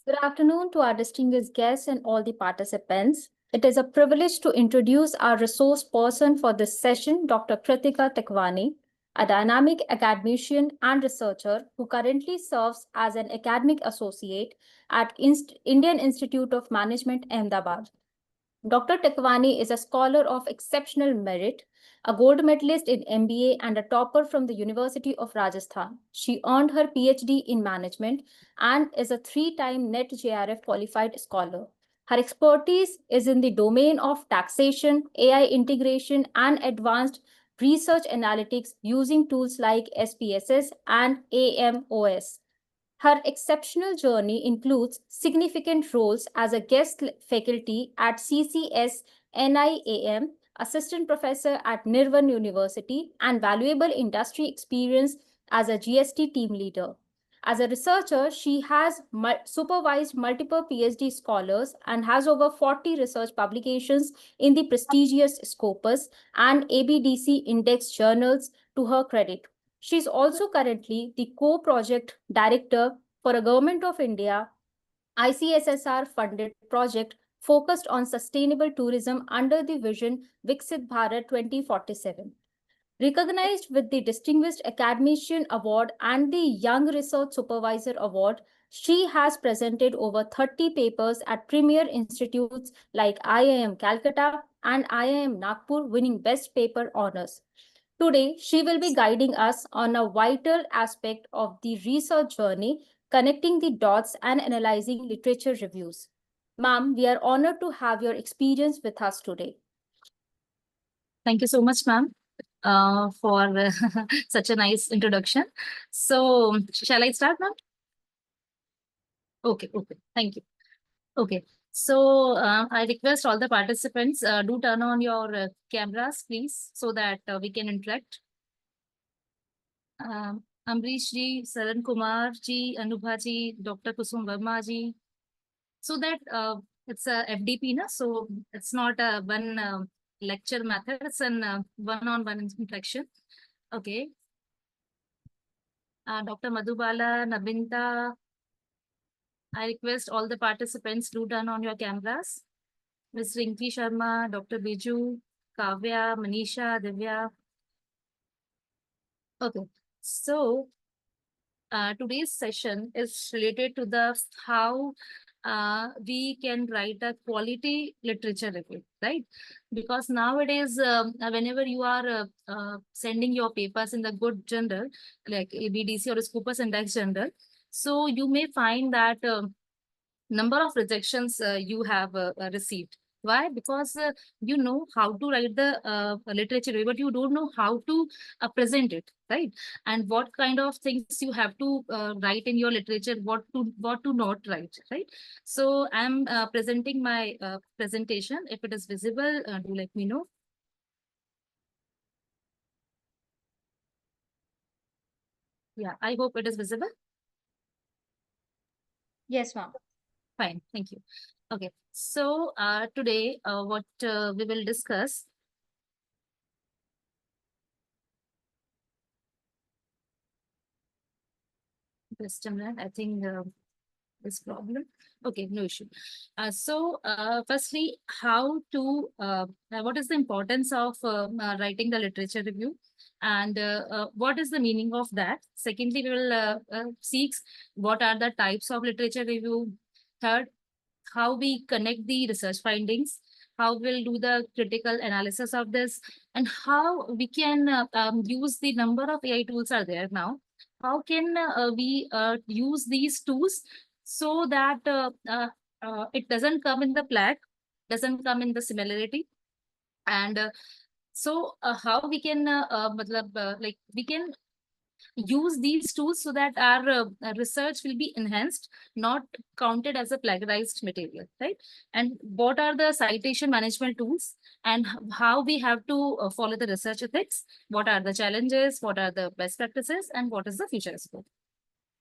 Good afternoon to our distinguished guests and all the participants. It is a privilege to introduce our resource person for this session, Dr. Kritika Tekwani, a dynamic academician and researcher who currently serves as an academic associate at Indian Institute of Management, Ahmedabad. Dr. Tekwani is a scholar of exceptional merit, a gold medalist in MBA, and a topper from the University of Rajasthan. She earned her PhD in management and is a three-time NET JRF qualified scholar. Her expertise is in the domain of taxation, AI integration, and advanced research analytics using tools like SPSS and AMOS. Her exceptional journey includes significant roles as a guest faculty at CCS NIAM, assistant professor at Nirvan University, and valuable industry experience as a GST team leader. As a researcher, she has supervised multiple PhD scholars and has over 40 research publications in the prestigious Scopus and ABDC Index journals to her credit. She is also currently the co-project director for a Government of India ICSSR funded project focused on sustainable tourism under the vision Viksit Bharat 2047. Recognized with the Distinguished Academician Award and the Young Research Supervisor Award, she has presented over 30 papers at premier institutes like IIM Calcutta and IIM Nagpur, winning Best Paper honors. Today, she will be guiding us on a vital aspect of the research journey, connecting the dots and analyzing literature reviews. Ma'am, we are honored to have your experience with us today. Thank you so much, ma'am, for such a nice introduction. So, shall I start, ma'am? Okay, thank you. Okay, so I request all the participants do turn on your cameras, please, so that we can interact. Amrish ji, Saran Kumar ji, Anubha ji, Dr. Kusum Verma ji, so that it's a FDP, na? So it's not a one lecture method, it's an one-on-one interaction. Okay. Dr. Madhubala, Nabinta, I request all the participants to turn on your cameras. Ms. Rinki Sharma, Dr. Biju, Kavya, Manisha, Divya. Okay, so today's session is related to the how we can write a quality literature review, right? Because nowadays, whenever you are sending your papers in the good journal, like ABDC or Scopus Index journal, so you may find that number of rejections you have received. Why? Because you know how to write the literature, but you don't know how to present it, right? And what kind of things you have to write in your literature, what to not write, right? So I'm presenting my presentation. If it is visible, do let me know. Yeah, I hope it is visible. Yes, ma'am. Fine, thank you. Okay, so today what we will discuss. Just a minute, I think this problem. Okay, no issue. So firstly, how to, what is the importance of writing the literature review? And what is the meaning of that? Secondly, we will seek what are the types of literature review. Third, how we connect the research findings, how we'll do the critical analysis of this, and how we can use the number of AI tools are there now. How can we use these tools so that it doesn't come in the plaque, doesn't come in the similarity, and so how we can like we can use these tools so that our research will be enhanced, not counted as a plagiarized material, right? And what are the citation management tools, and how we have to follow the research ethics, what are the challenges, what are the best practices, and what is the future scope.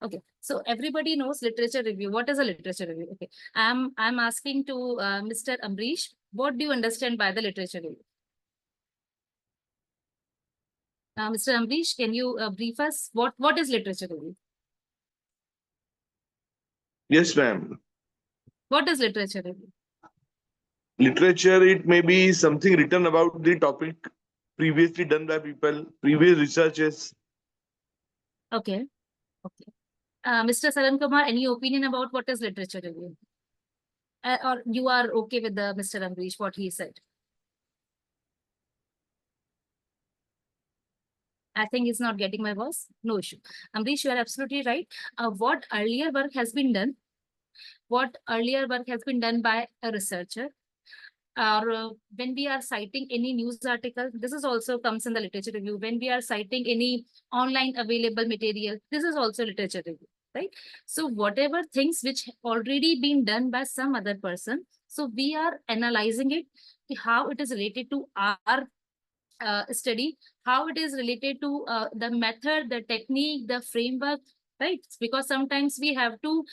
Okay, so everybody knows literature review. What is a literature review? Okay, I'm asking to Mr. Amrish, what do you understand by the literature review? Mr. Amrish, can you brief us what is literature review? Yes, ma'am. What is literature review? Literature, it may be something written about the topic previously done by people, previous researches. Okay. Okay. Mr. Saran Kumar, any opinion about what is literature review? Or you are okay with the Mr. Amrish, what he said? I think he's not getting my voice. No issue. Amrish, you are absolutely right. What earlier work has been done by a researcher, or when we are citing any news article, this is also comes in the literature review. When we are citing any online available material, this is also literature review, right? So whatever things which already been done by some other person, so we are analyzing it, how it is related to our study, how it is related to the method, the technique, the framework, right? Because sometimes we have to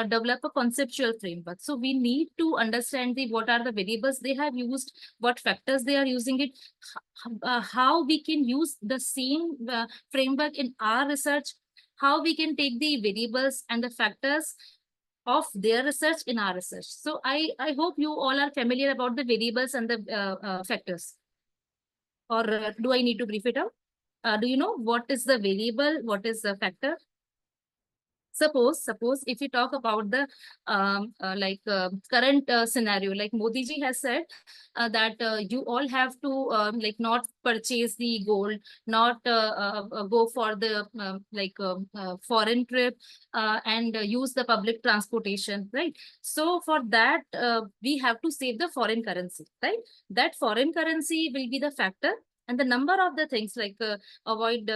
develop a conceptual framework. So we need to understand what are the variables they have used, what factors they are using it, how we can use the same framework in our research, how we can take the variables and the factors of their research in our research. So I hope you all are familiar about the variables and the factors. Or do I need to brief it out? Do you know what is the variable? What is the factor? Suppose if we talk about the current scenario, like Modi ji has said that you all have to not purchase the gold, not go for the foreign trip, and use the public transportation, right? So for that we have to save the foreign currency, right? That foreign currency will be the factor, and the number of the things like avoid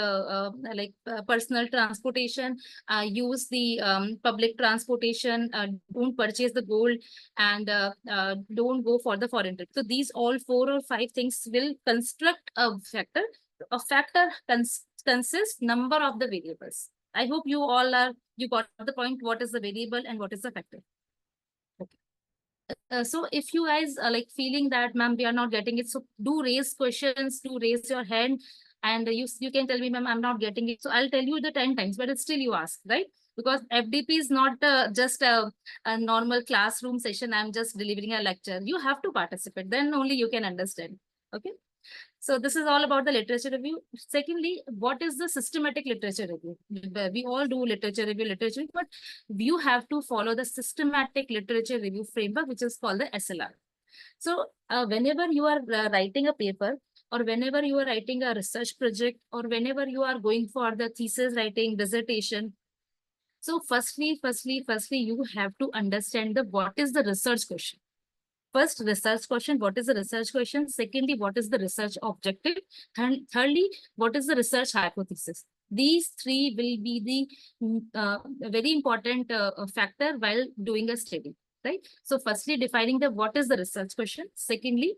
personal transportation, use the public transportation, don't purchase the gold, and don't go for the foreign trip. So these all 4 or 5 things will construct a factor. A factor consists number of the variables. I hope you got the point. What is the variable and what is the factor? Okay. So if you guys are feeling that, ma'am, we are not getting it, so do raise questions, do raise your hand, and you can tell me, ma'am, I'm not getting it. So I'll tell you the 10 times, but it's still you ask, right? Because FDP is not just a normal classroom session. I'm just delivering a lecture. You have to participate. Then only you can understand. Okay. So this is all about the literature review. Secondly, what is the systematic literature review? We all do literature review, but you have to follow the systematic literature review framework, which is called the SLR. So whenever you are writing a paper, or whenever you are writing a research project, or whenever you are going for the thesis writing, dissertation, so firstly, you have to understand what is the research question. First, research question. What is the research question? Secondly, what is the research objective? And thirdly, what is the research hypothesis? These three will be the very important factor while doing a study, right? So firstly, defining what is the research question. Secondly,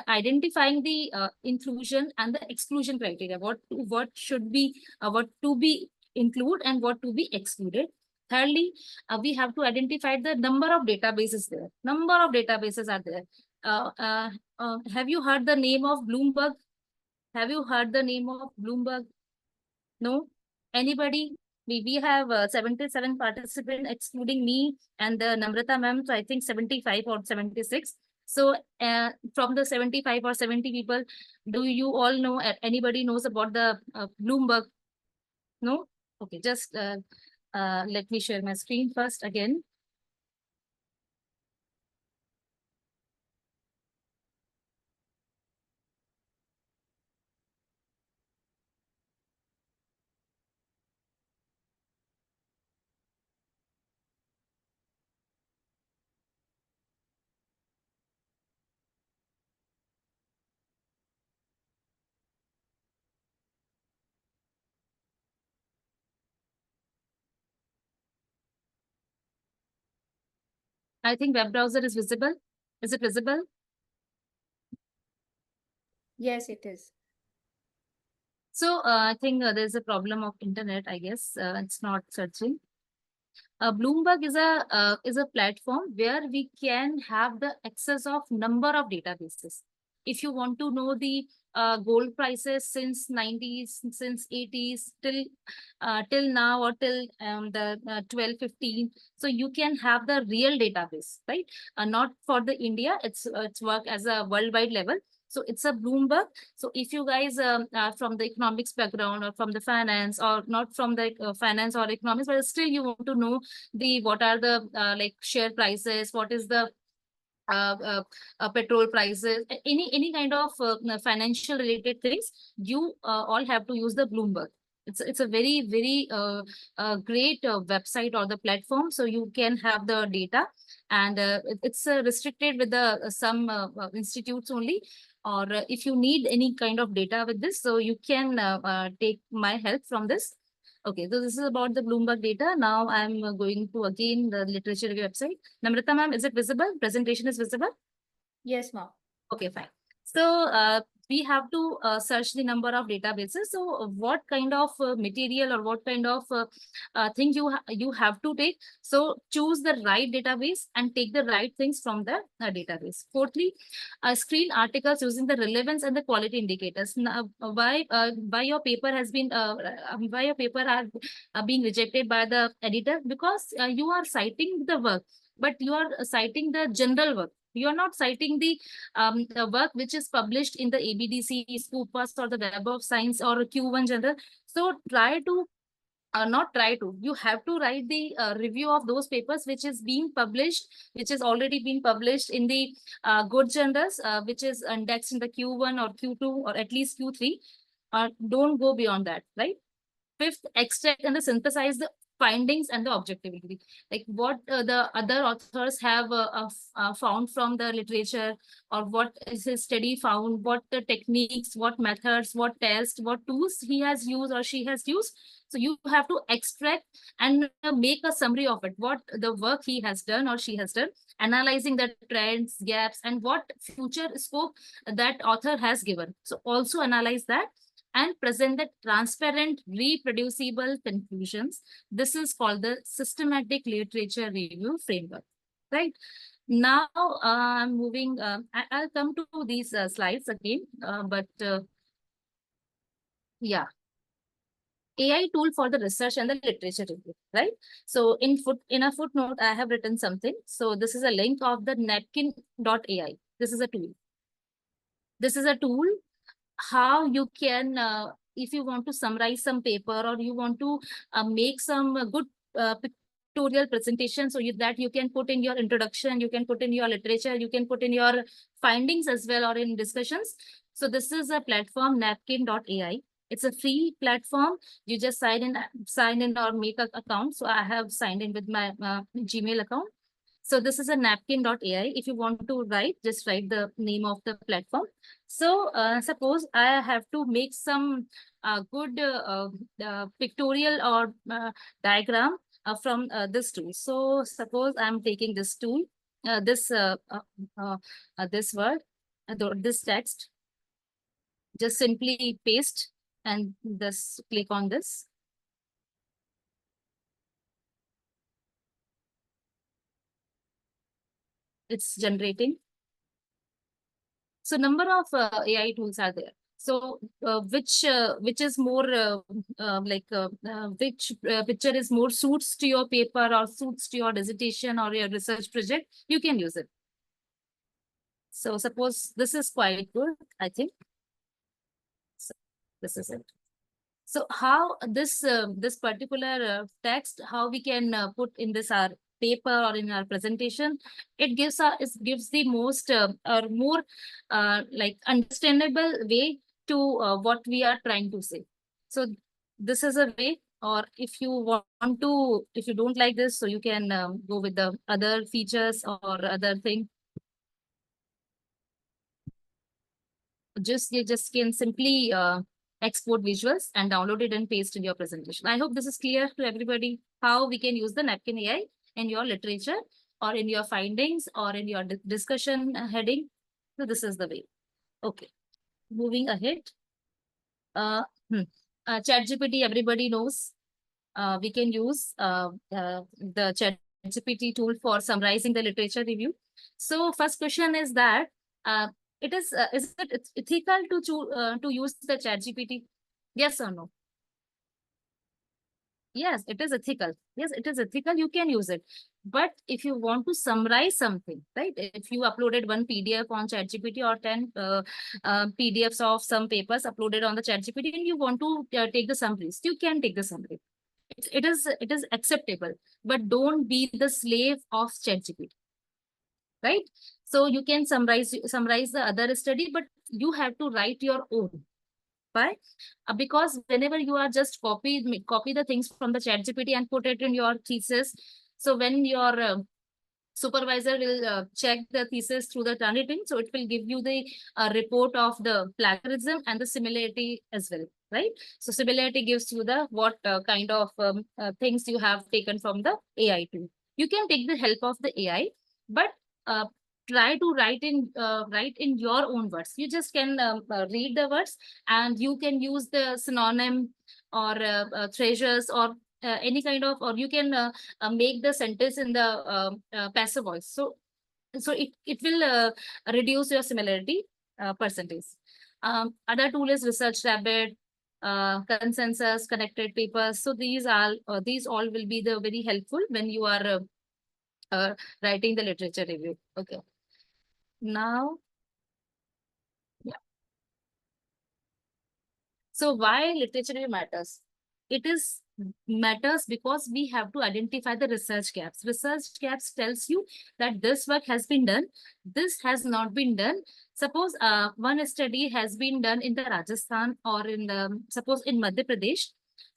identifying the inclusion and the exclusion criteria. What should be, what to be include and what to be excluded. Thirdly, we have to identify the number of databases there. Number of databases are there. Have you heard the name of Bloomberg? Have you heard the name of Bloomberg? No? Anybody? We have 77 participants, excluding me and the Namrata ma'am. So I think 75 or 76. So from the 75 or 70 people, do you all know, anybody knows about the Bloomberg? No? Okay, just let me share my screen first again. I think web browser is visible. Is it visible? Yes, it is. So I think there's a problem of internet, I guess. It's not searching. Bloomberg is a platform where we can have the access of number of databases. If you want to know the gold prices since 90s, since 80s till now, or till the 12-15. So you can have the real database, right? Not for the India, it's work as a worldwide level. So it's a Bloomberg. So if you guys are from the economics background or from the finance, or not from the finance or economics, but still you want to know what are the like share prices, what is the petrol prices, any kind of financial related things, you all have to use the Bloomberg. It's a very great website or the platform, so you can have the data, and it's restricted with the some institutes only, or if you need any kind of data with this, so you can take my help from this. Okay, so this is about the Bloomberg data. Now I'm going to again the literature review website. Namrata ma'am, is it visible? Presentation is visible? Yes, ma'am. Okay, fine. So we have to search the number of databases. So what kind of material or what kind of thing you have to take. So choose the right database and take the right things from the database. Fourthly, screen articles using the relevance and the quality indicators. Now, why your paper has been why your paper are being rejected by the editor? Because you are citing the work, but you are citing the general work. You are not citing the work which is published in the ABDC, Scopus, or the Web of Science, or Q1 General. So try to not try to, you have to write the review of those papers which is being published, which is already being published in the good journals, which is indexed in the Q1 or Q2 or at least Q3. Don't go beyond that, right? Fifth, extract and synthesize the findings and the objectivity, like what the other authors have found from the literature, or what is his study found, what the techniques, what methods, what tests, what tools he has used or she has used. So you have to extract and make a summary of it, what the work he has done or she has done, analyzing the trends, gaps, and what future scope that author has given. So also analyze that and present the transparent, reproducible conclusions. This is called the systematic literature review framework, right? Now, I'm moving, I'll come to these slides again, but yeah. AI tool for the research and the literature review, right? So in a footnote, I have written something. So this is a link of the napkin.ai. This is a tool. This is a tool how you can, if you want to summarize some paper, or you want to make some good pictorial presentation, so that you can put in your introduction, you can put in your literature, you can put in your findings as well, or in discussions. So this is a platform, napkin.ai. It's a free platform. You just sign in or make an account. So I have signed in with my Gmail account. So this is a napkin.ai. If you want to write, just write the name of the platform. So suppose I have to make some good pictorial or diagram from this tool. So suppose I'm taking this tool, this word, this text, just simply paste and just click on this. It's generating. So number of AI tools are there. So which is more which picture is more suits to your paper or suits to your dissertation or your research project, you can use it. So suppose this is quite good, I think. So this is it. So how this this particular text, how we can put in this our paper or in our presentation, it gives the most or more like understandable way to what we are trying to say. So this is a way, or if you want to, if you don't like this, so you can go with the other features or other thing. You just can simply export visuals and download it and paste in your presentation. I hope this is clear to everybody how we can use the Napkin AI in your literature or in your findings or in your discussion heading. So this is the way. Okay, moving ahead. ChatGPT, everybody knows. We can use the ChatGPT tool for summarizing the literature review. So first question is that is it ethical to use the ChatGPT? Yes or no? Yes, it is ethical. Yes, it is ethical. You can use it. But if you want to summarize something, right? If you uploaded one PDF on ChatGPT or 10 PDFs of some papers uploaded on the ChatGPT and you want to take the summaries, you can take the summary. It is acceptable, but don't be the slave of ChatGPT, right? So you can summarize the other study, but you have to write your own. Why? Because whenever you are just copy the things from the ChatGPT and put it in your thesis, so when your supervisor will check the thesis through the Turnitin, so it will give you the report of the plagiarism and the similarity as well, right? So similarity gives you the what kind of things you have taken from the AI tool. You can take the help of the AI, but uh, try to write in your own words. You just can read the words and you can use the synonym or treasures or any kind of, or you can make the sentence in the passive voice. So it will reduce your similarity percentage. Other tool is Research Rabbit, Consensus, Connected Papers. So these all will be the very helpful when you are writing the literature review. Okay. Now, yeah. So why literature review matters? It is matters because we have to identify the research gaps. Research gaps tells you that this work has been done, this has not been done. Suppose one study has been done in the Rajasthan or in the, suppose in Madhya Pradesh,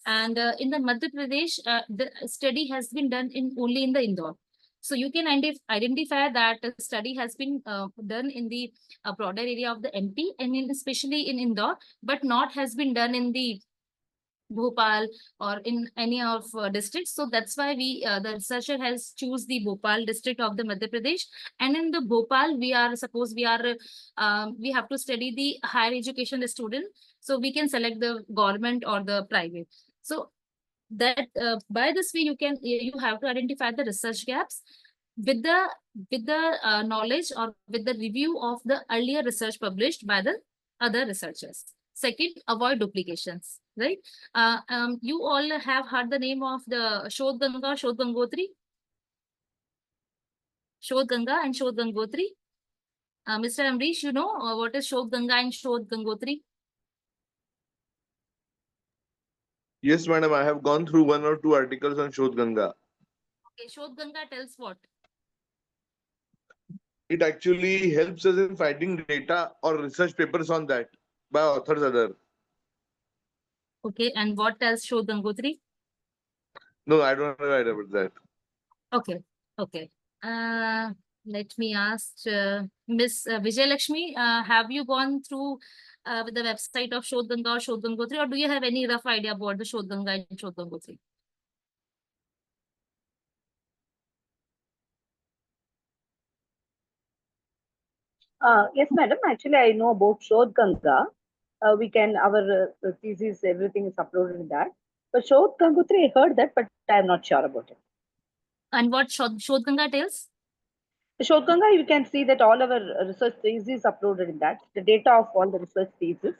and in the Madhya Pradesh, the study has been done in only in the Indore. So you can identify that a study has been done in the broader area of the MP and especially in Indore, but not has been done in the Bhopal or in any of districts. So that's why the researcher has choose the Bhopal district of the Madhya Pradesh. And in the Bhopal, we have to study the higher education student. So we can select the government or the private. So that by this way, you have to identify the research gaps with the knowledge or with the review of the earlier research published by the other researchers. Second, avoid duplications, right? You all have heard the name of the Shodh Ganga, Shodh Gangotri? Shodh Ganga and Shodh Gangotri. Mr. Amrish, you know what is Shodh Ganga and Shodh Gangotri? Yes, madam. I have gone through one or two articles on Shodh Ganga. Okay, Shodh Ganga tells what? It actually helps us in finding data or research papers on that by authors other. Okay, and what tells Shodh Gangotri? No, I don't know about that. Okay, okay. Let me ask Miss Vijay Lakshmi, have you gone through with the website of Shodh Ganga or Shodh Gangotri, or do you have any rough idea about the Shodh Ganga and Shodh Gangotri? Yes, madam. Actually, I know about Shodh Ganga. Our thesis, everything is uploaded in that. But Shodh Gangotri, I heard that, but I am not sure about it. And what Shodh Ganga tells? Shodh Ganga, you can see that all our research thesis uploaded in that, the data of all the research thesis,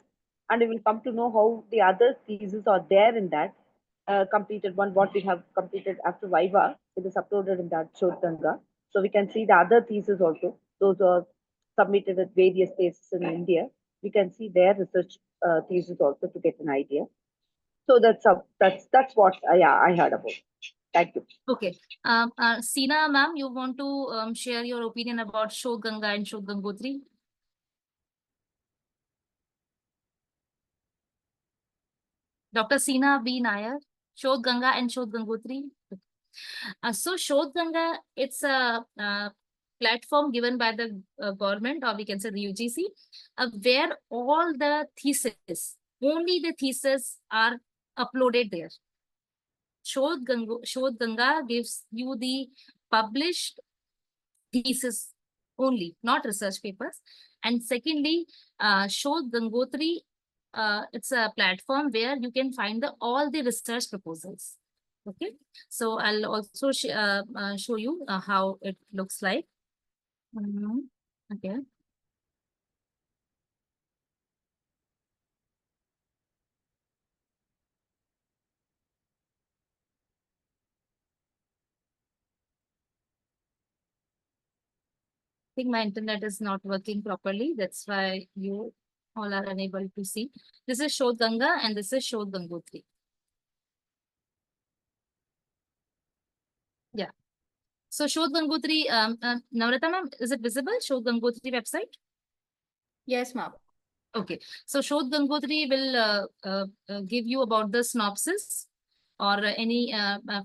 and we will come to know how the other theses are there in that. Completed one, what we have completed after Viva, it is uploaded in that Shodh Ganga. So we can see the other theses also. Those are submitted at various places in India. We can see their research thesis also to get an idea. So that's what I heard about. Thank you. Okay. Seena ma'am, you want to share your opinion about Shodh Ganga and Shodh Gangotri? Dr. Seena B. Nair, Shodh Ganga and Shodh Gangotri. So Shodh Ganga, it's a platform given by the government, or we can say the UGC, where all the theses, only the theses are uploaded there. Shodh Ganga gives you the published thesis only, not research papers. And secondly, Shodh Gangotri, it's a platform where you can find all the research proposals. Okay, so I'll also show you how it looks like. Okay. think my internet is not working properly. That's why you all are unable to see. This is Shodh Ganga and this is Shodh Gangotri. Yeah. So Shodh Gangotri, Navrata ma'am, is it visible? Shodh Gangotri website? Yes, ma'am. Okay. So Shodh Gangotri will give you about the synopsis or any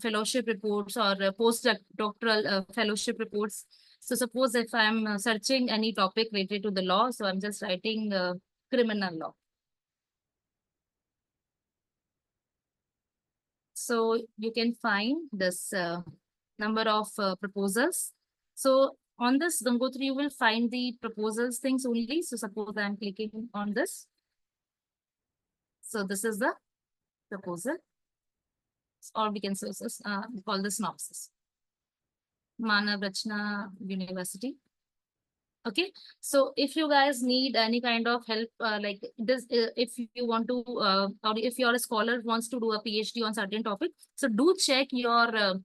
fellowship reports or postdoctoral fellowship reports. So suppose if I'm searching any topic related to the law, so I'm just writing criminal law. So you can find this number of proposals. So on this Gangotri, you will find the proposals things only. So suppose I'm clicking on this. So this is the proposal, or we can call the synopsis. Manav Rachna University. Okay, so if you guys need any kind of help, like this, if you want to, or if you're a scholar who wants to do a PhD on certain topic, so do check your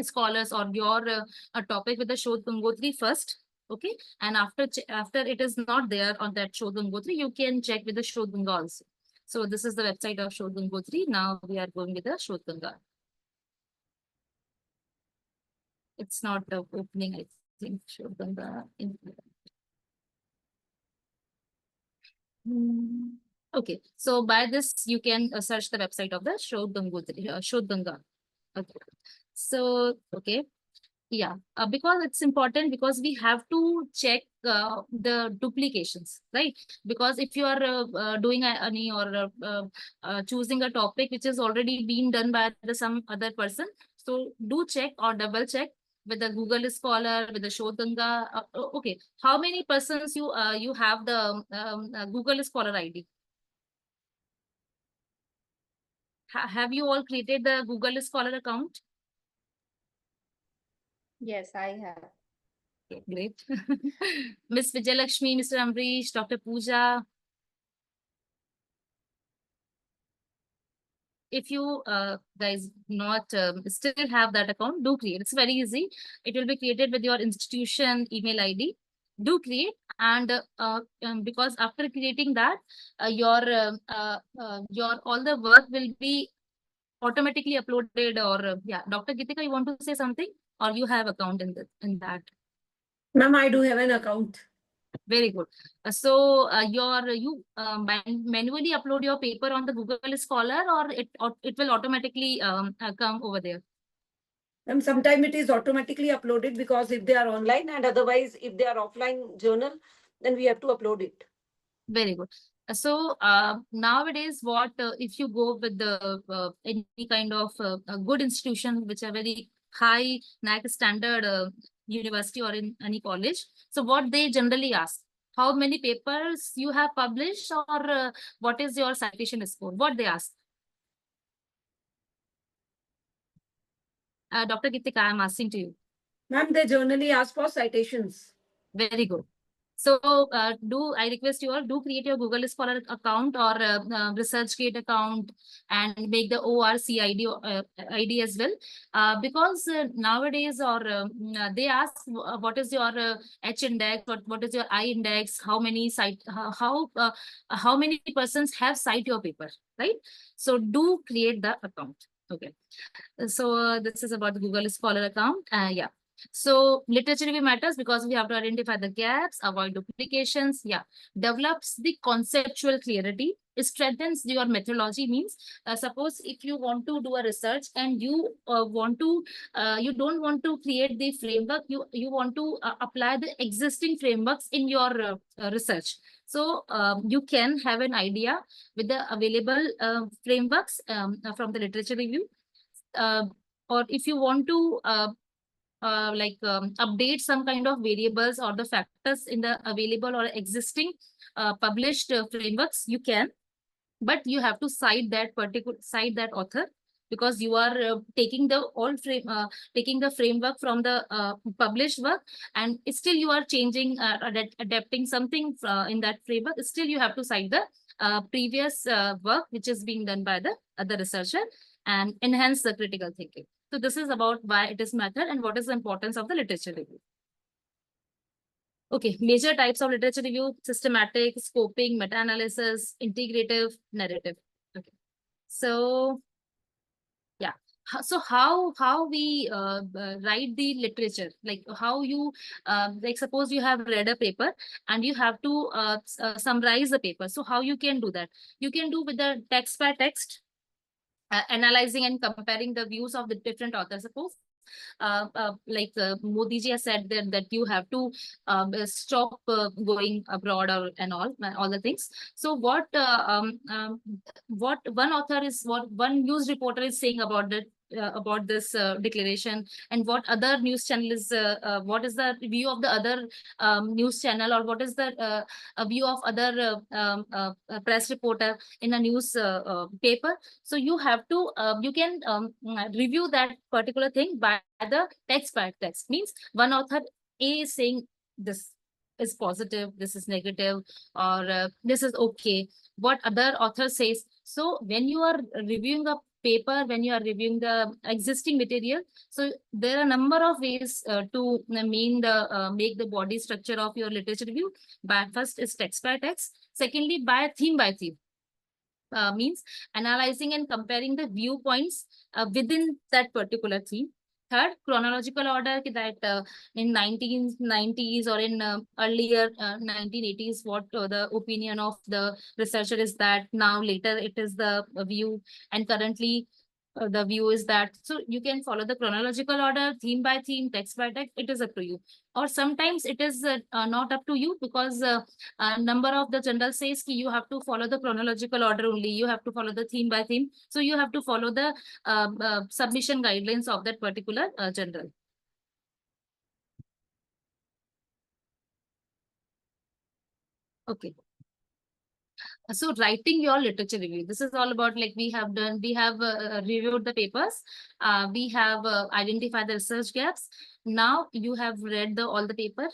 scholars or your a topic with the Shodh Gangotri first. Okay, and after it is not there on that Shodh Gangotri, you can check with the Shodh Ganga also. So this is the website of Shodh Gangotri. Now we are going with the Shodh Ganga. It's not opening, I think, Shodh Ganga. Okay, so by this you can search the website of the Shodh Gangotri, Shodh Ganga. Okay, so okay. Yeah, because it's important because we have to check the duplications, right? Because if you are doing any or choosing a topic which is already been done by some other person, so do check or double check with the Google Scholar, with the Shodh Ganga. Okay, how many persons you have the Google Scholar ID? Have you all created the Google Scholar account? Yes, I have. Okay, great. Miss Vijayalakshmi, Mr. Amrish, Dr. Pooja. If you guys not still have that account, do create. It's very easy. It will be created with your institution email ID. Do create, and because after creating that, your all the work will be automatically uploaded. Or yeah, Dr. Gitika, you want to say something, or you have account in that? Ma'am, I do have an account. Very good. So you manually upload your paper on the Google Scholar, or it will automatically come over there? Ma'am, sometimes it is automatically uploaded because if they are online, and otherwise if they are offline journal, then we have to upload it. Very good. So nowadays, what if you go with the any kind of a good institution which are very high NAAC standard university or in any college, so what they generally ask, how many papers you have published, or what is your citation score? What they ask? Dr. Gitika, I'm asking to you. Ma'am, they generally ask for citations. Very good. So do I request you all do create your Google Scholar account or ResearchGate account and make the ORC ID as well, because nowadays or they ask what is your H index, what is your I index, how many how many persons have cite your paper, right? So do create the account. Okay, so this is about the Google Scholar account. Yeah. So literature review matters because we have to identify the gaps, avoid duplications. Yeah, develops the conceptual clarity. It strengthens your methodology. Means suppose if you want to do a research and you you don't want to create the framework, you want to apply the existing frameworks in your research. So you can have an idea with the available frameworks from the literature review. Or if you want to update some kind of variables or the factors in the available or existing published frameworks, you can, but you have to cite that author, because you are taking the framework from the published work, and still you are changing, adapting something in that framework. Still you have to cite the previous work which is being done by the other researcher and enhance the critical thinking. So this is about why it is method and what is the importance of the literature review. Okay, major types of literature review: systematic, scoping, meta-analysis, integrative, narrative. Okay. So yeah. So how we write the literature, like how you like suppose you have read a paper and you have to summarize the paper. So how you can do that? You can do with the text by text, analyzing and comparing the views of the different authors. Suppose like Modi ji has said that you have to stop going abroad or and all the things. So what one author is, what one news reporter is saying about this declaration, and what other news channel is, what is the view of the other news channel, or what is the view of other press reporter in a news paper. So you have to you can review that particular thing by the text by text. Means one author A is saying this is positive, this is negative, or this is okay. What other author says. So when you are reviewing a paper, when you are reviewing the existing material, so there are a number of ways to make the body structure of your literature review. By first is text by text. Secondly, by theme by theme. Means analyzing and comparing the viewpoints within that particular theme. Third, chronological order, that in 1990s or in earlier 1980s, what the opinion of the researcher is that now later it is the view, and currently the view is that. So you can follow the chronological order, theme by theme, text by text. It is up to you. Or sometimes it is not up to you, because number of the journal says ki you have to follow the chronological order only. You have to follow the theme by theme. So you have to follow the submission guidelines of that particular journal. Okay. So writing your literature review, this is all about, like we have reviewed the papers, we have identified the research gaps. Now you have read all the paper.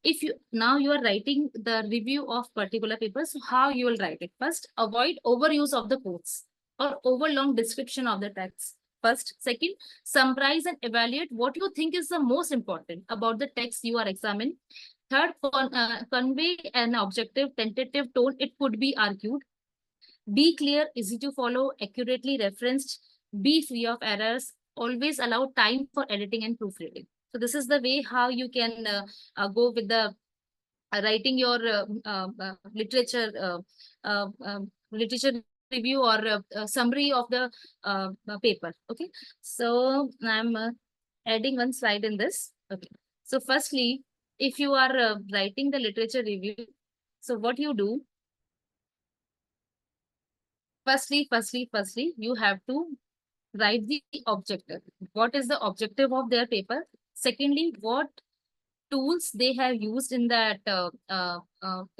If you now you are writing the review of particular papers, so how you will write it? First, avoid overuse of the quotes or overlong description of the text. First. Second, summarize and evaluate what you think is the most important about the text you are examining. Third, convey an objective, tentative tone. It could be argued. Be clear, easy to follow, accurately referenced. Be free of errors. Always allow time for editing and proofreading. So this is the way how you can go with the writing your literature review or summary of the paper. Okay. So I'm adding one slide in this. Okay. So firstly, if you are writing the literature review, so what you do, firstly, you have to write the objective. What is the objective of their paper? Secondly, what tools they have used in that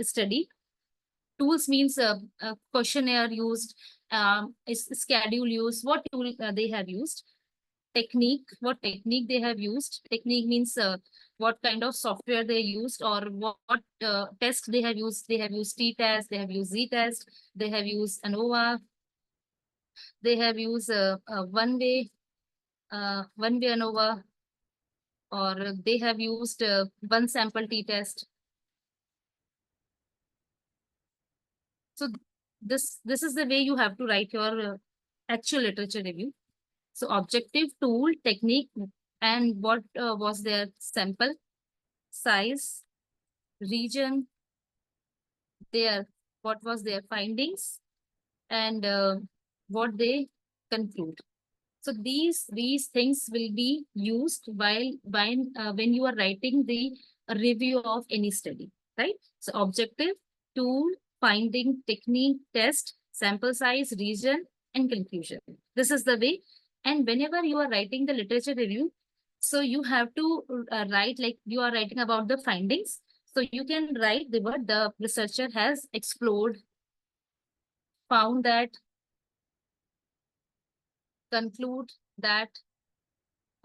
study. Tools means questionnaire used, schedule used, what tool they have used. Technique, what technique they have used. Technique means what kind of software they used, or what test they have used. They have used t-test, they have used z-test, they have used ANOVA, they have used one-way ANOVA, or they have used one sample t-test. So this is the way you have to write your actual literature review. So objective, tool, technique, and what was their sample size, region, what was their findings, and what they conclude. So these things will be used when you are writing the review of any study, right? So objective, tool, finding, technique, test, sample size, region, and conclusion. This is the way. And whenever you are writing the literature review, so you have to write like you are writing about the findings. So you can write the word the researcher has explored, found that, conclude that,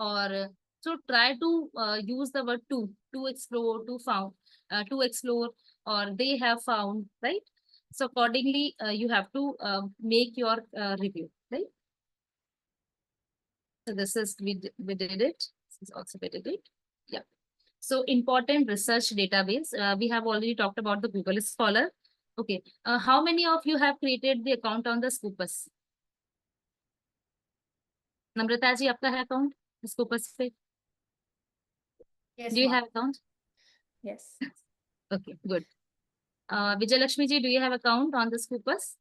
or so try to use the word to explore, to explore, or they have found, right? So accordingly, you have to make your review, right? So this is we did it. This is also we did it. Yeah. So important research database. We have already talked about the Google Scholar. Okay. How many of you have created the account on the Scopus? Namrata ji, आपका है account Scopus पे? Yes, Do you ma'am. have account? Yes. Okay, good. Vijay Lakshmi ji, do you have account on the Scopus?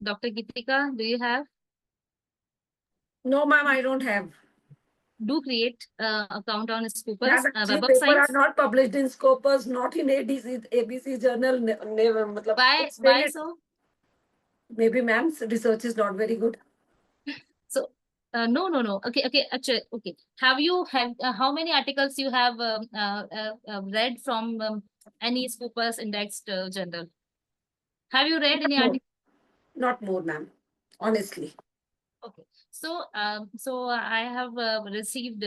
Dr. Gitika, do you have? No, ma'am, I don't have. Do create account on Ma'am, Scopus. actually, Web of paper are Science. not published in Scopus, not in ABC journal. Matlab, Why? it's Why really- so? Maybe ma'am's research is not very good. So, no. Okay. Actually, okay. Have you how many articles you have read from any Scopus indexed journal? Have you read any No. article? Not more, ma'am. Honestly. Okay. So, I have received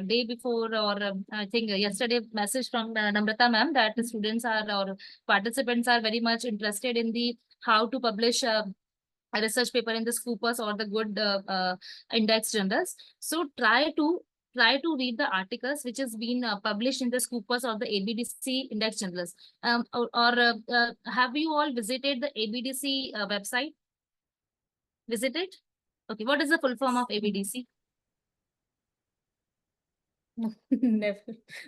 day before or I think yesterday message from Namrata ma'am that the students are or participants are very much interested in the how to publish a research paper in the Scopus or the good index journals. So try to read the articles which has been published in the Scopus or the ABDC index journals. Have you all visited the ABDC website? Visited? Okay, what is the full form of ABDC? Never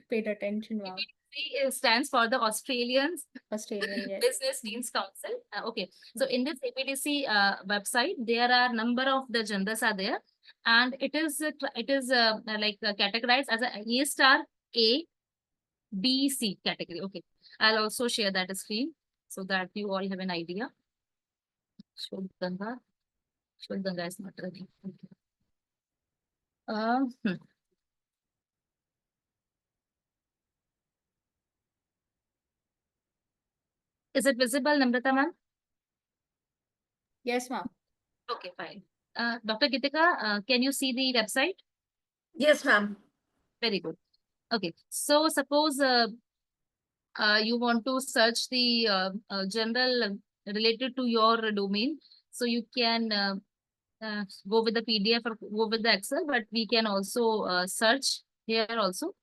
paid attention, ma'am. ABDC stands for the Australians Australian, yes. Business Deans Council. Okay, so in this ABDC website, there are number of the genders are there, and it is categorized as a A star, A, B, C category. Okay, I'll also share that screen so that you all have an idea. Shodhganga is not ready. Okay. Is it visible, Namrata ma'am? Yes, ma'am. Okay, fine. Dr. Gitika, can you see the website? Yes, ma'am. Very good. Okay, so suppose you want to search the general related to your domain, so you can go with the PDF or go with the Excel, but we can also search here also.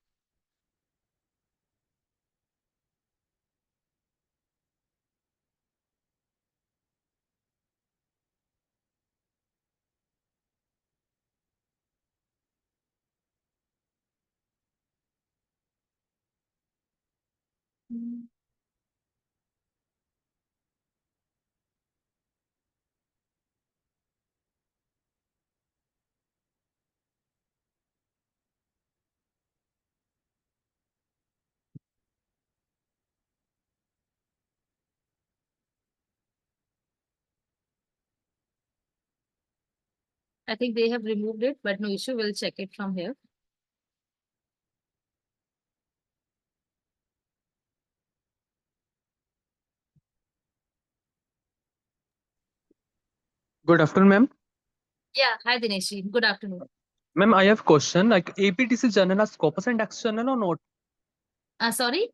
I think they have removed it, but no issue. We'll check it from here. Good afternoon, ma'am. Yeah, hi Dinesh. Good afternoon. Ma'am, I have question like ABDC journal are Scopus index journal or not? Sorry,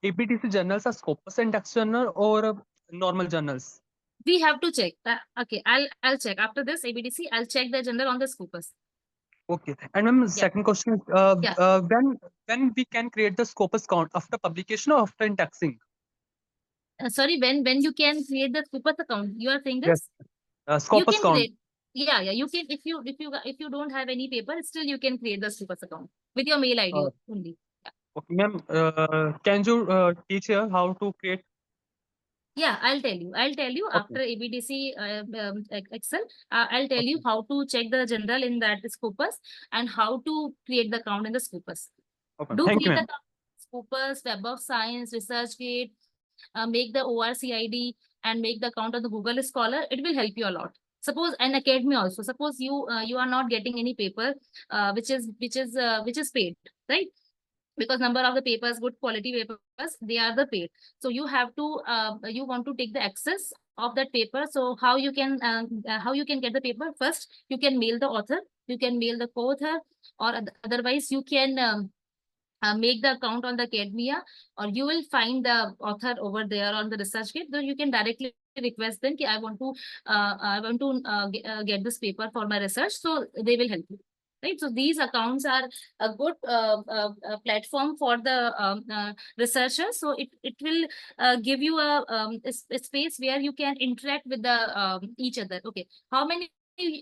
ABDC journals are Scopus index journal or normal journals? we have to check. Okay, I'll check after this ABDC. I'll check the general on the Scopus. Okay. And ma'am, second question is Yeah. when we can create the Scopus count after publication or after indexing? Sorry, when you can create the Scopus account? You are saying this? Yes. You Scopus can count. create. Yeah. You can if you don't have any paper, still you can create the Scopus account with your mail ID only. Okay, ma'am. Can you teach here how to create? Yeah, I'll tell you. Okay. After ABDC Excel. I'll tell you how to check the general in that Scopus and how to create the account in the Scopus. Okay. Do Thank you, create ma'am. the Scopus, Web of Science, ResearchGate, make the ORCID and make the account on the Google Scholar. It will help you a lot. Suppose an academy also. Suppose you are not getting any paper which is paid, right? Because number of the papers, good quality papers, they are the paid. So you have to you want to take the access of that paper. So how you can get the paper? First, you can mail the author, you can mail the co-author, or otherwise you can make the account on the Academia, or you will find the author over there on the ResearchGate. So you can directly request them I want to get this paper for my research. So they will help you. right? So these accounts are a good platform for the researchers. So it will give you a space where you can interact with the each other. Okay, how many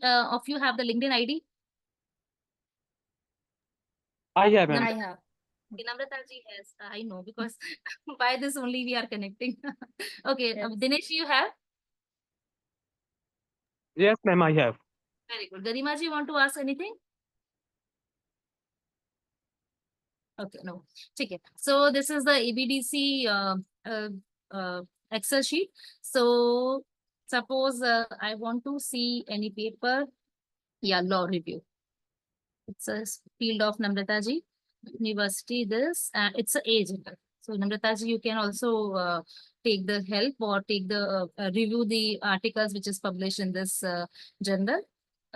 of you have the LinkedIn ID? I have, ma'am. I have. Okay, Namrata ji has. I know because by this only we are connecting. Okay, Yes. Dinesh, you have? Yes, ma'am, I have. Very good. Garima ji, want to ask anything? Okay, no. Okay. So this is the ABDC Excel sheet. So suppose I want to see any paper. Yeah, law review. It's a field of Namrata ji. University this, it's a age. So Namrata ji, you can also take the help or take the review the articles which is published in this journal.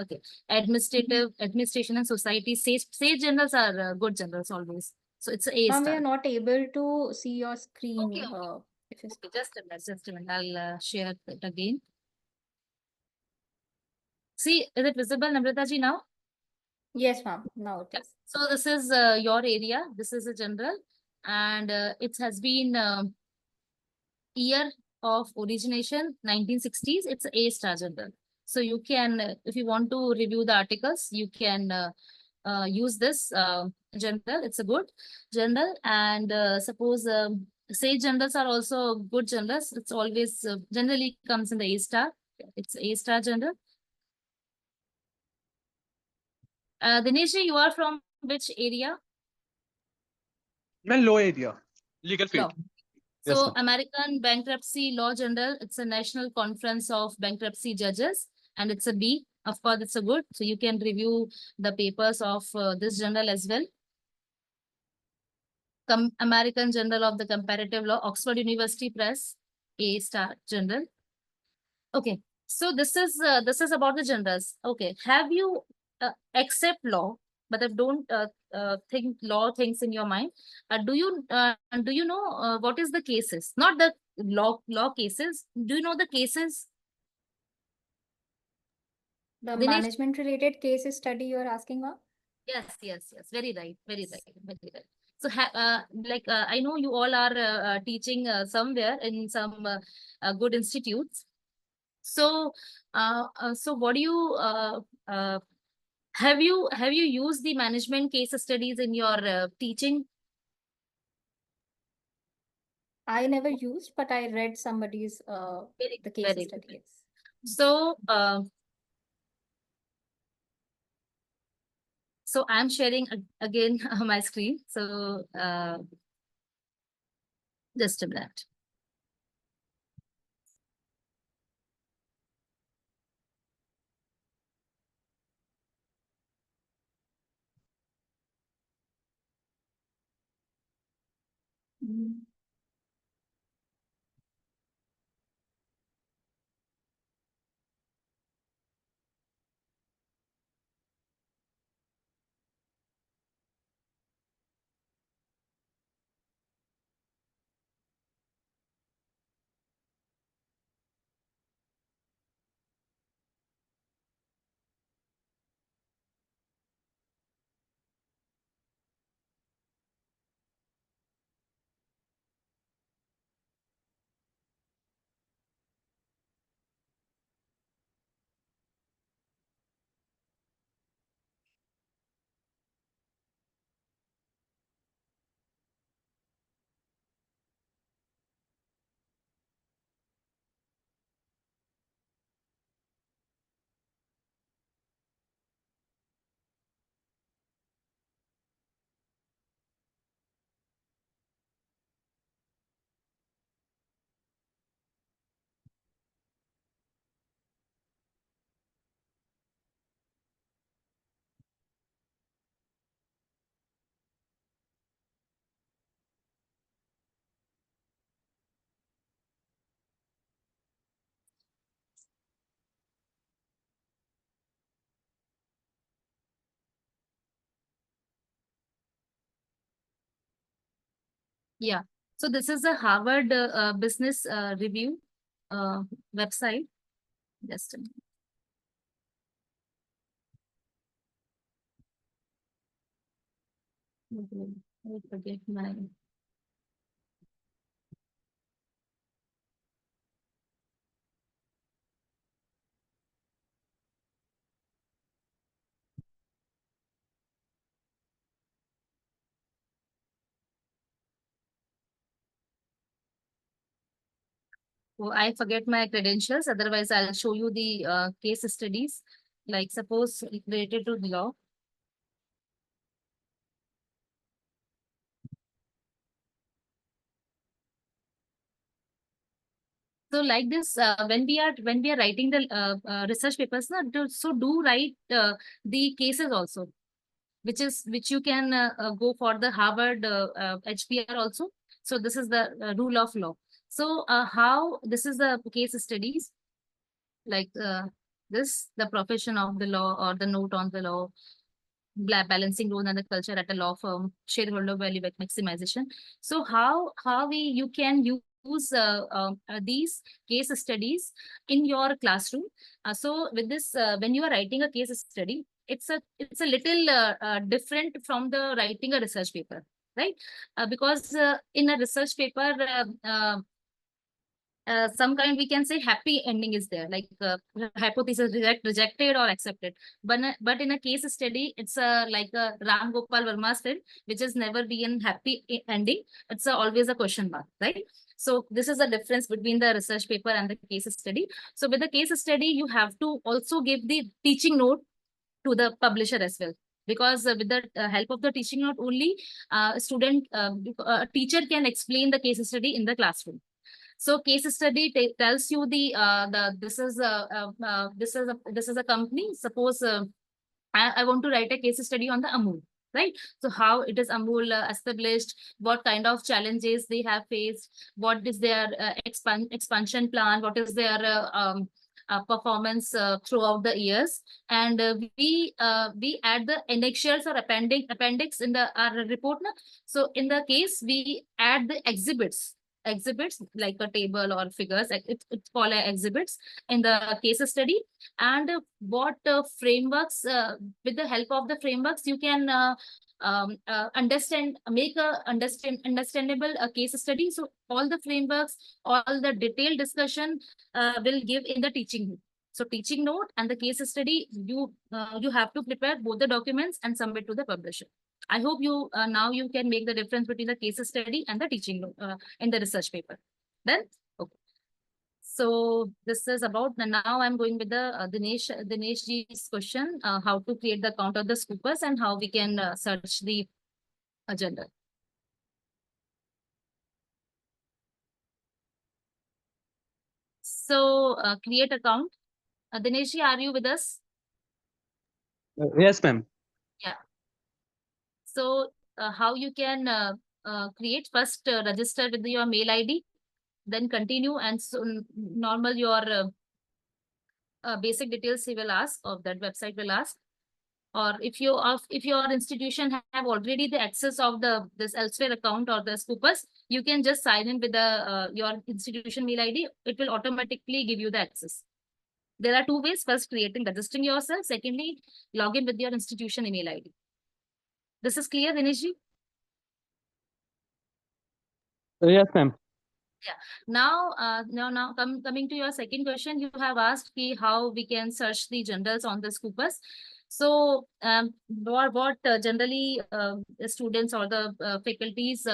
Okay, administration and society. Sage journals are good journals always. So it's a Ma'am, we star. are not able to see your screen. Okay, okay. If you Okay, just a minute, just a minute. I'll share it again. See, is it visible, Namrata ji, now? Yes, ma'am. Now it is. So this is your area. This is a general, and it has been year of origination 1960s. It's a star journal. So you can, if you want to review the articles, you can use this journal. It's a good journal, and suppose Sage journals are also good journals. It's always generally comes in the A star. It's A star journal. Dinesh, you are from which area? Ma'am, law area. Legal field. Law. Yes, So ma'am. American Bankruptcy Law Journal, it's a national conference of bankruptcy judges, and it's a B. Of course, it's a good. So you can review the papers of this journal as well. American Journal of the Comparative Law, Oxford University Press, A star journal. Okay, so this is about the journals. Okay, have you accept law, but I don't think law things in your mind. Do you know what is the cases? Not the law cases. Do you know the cases? The Dinesh? management related case study you are asking about? Yes, yes, yes. Very right. Very right. Very right. So, I know you all are teaching somewhere in some good institutes. So, so what do you have you used the management case studies in your teaching? I never used, but I read somebody's Very, the case very study. good. Yes. So, so I'm sharing again my screen. So, just a minute. Yeah. So this is a Harvard Business Review website. Just a minute. Okay, I forget my. Oh, I forget my credentials. Otherwise, I'll show you the case studies. Like suppose related to the law. So like this, when we are writing the research papers, so do write the cases also, which you can go for the Harvard HPR also. So this is the rule of law. So how this is the case studies, like this, the profession of the law or the note on the law, balancing role and the culture at a law firm, shareholder value maximization. So how you can use these case studies in your classroom. So with this, when you are writing a case study, it's a little different from the writing a research paper, right? Because in a research paper, some kind we can say happy ending is there, like hypothesis rejected or accepted. But in a case study, it's like a Ram Gopal Verma's film, which has never been happy ending. It's always a question mark, right? So this is the difference between the research paper and the case study. So with the case study, you have to also give the teaching note to the publisher as well, because with the help of the teaching note only, a teacher can explain the case study in the classroom. So case study tells you this is a company. Suppose I want to write a case study on the Amul, right? So how it is Amul established, what kind of challenges they have faced, what is their expansion plan, what is their performance throughout the years, and we add the annexures or appendix in the our report. So in the case, we add the exhibits like a table or figures. It's called exhibits in the case study. And what frameworks, with the help of the frameworks, you can make a understandable case study. So all the frameworks, all the detailed discussion will give in the teaching note. So teaching note and the case study, you have to prepare both the documents and submit to the publisher. I hope you now you can make the difference between the case study and the teaching note in the research paper. Then, okay. So this is about, now I'm going with the Dinesh ji's question, how to create the account of the Scoopers and how we can search the agenda. So create account. Dinesh ji, are you with us? Yes, ma'am. Yeah. So how you can create, first register with your mail ID, then continue, and so normal your basic details he will ask, or that website will ask. Or if your institution have already the access of this elsewhere account or the Scoopers, you can just sign in with the your institution mail ID. It will automatically give you the access. There are two ways: first, registering yourself; secondly, log in with your institution email ID. This is clear, Dinesh ji? Yes, ma'am. Yeah. Now coming to your second question, you have asked me how we can search the journals on the Scoopers. So what generally the students or the faculties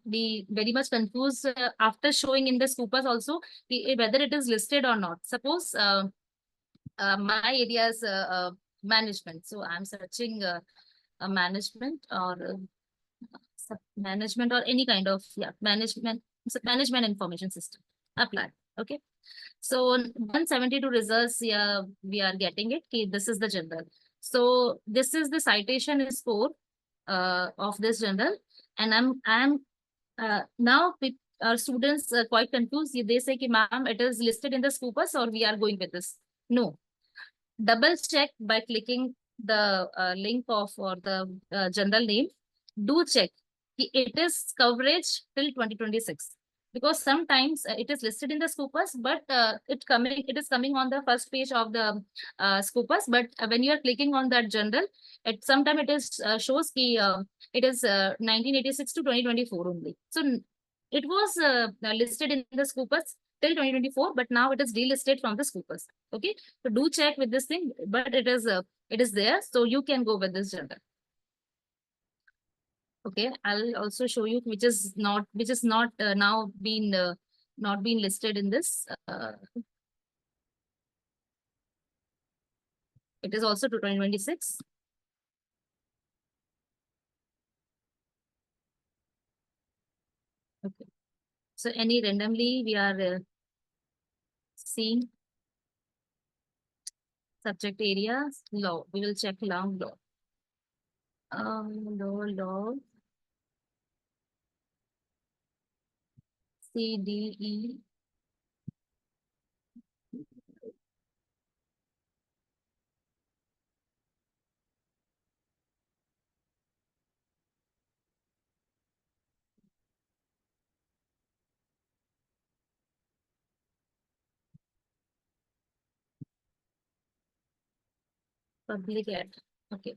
be very much confused after showing in the Scoopers also, whether it is listed or not. Suppose my area is management, so I'm searching management or management or any kind of management information system. Apply. Okay. So 172 results, yeah, we are getting it. Okay, this is the journal. So this is the citation score of this journal, and I'm now our students quite confused. They say, "Ma'am, it is listed in the Scoopers, or we are going with this." No, double check by clicking the link of or the journal name. Do check it is coverage till 2026, because sometimes it is listed in the Scopus, but it is coming on the first page of the Scopus. But when you are clicking on that journal, sometimes it is shows it is 1986 to 2024 only. So it was listed in the Scopus till 2024, but now it is delisted from the Scopus. Okay, so do check with this thing, but it is there, so you can go with this journal. Okay, I'll also show you which is not now been not been listed in this. It is also to 2026. Okay, so any randomly we are seeing subject areas, law. We will check law. Law. C, D, E. Public ad. Okay.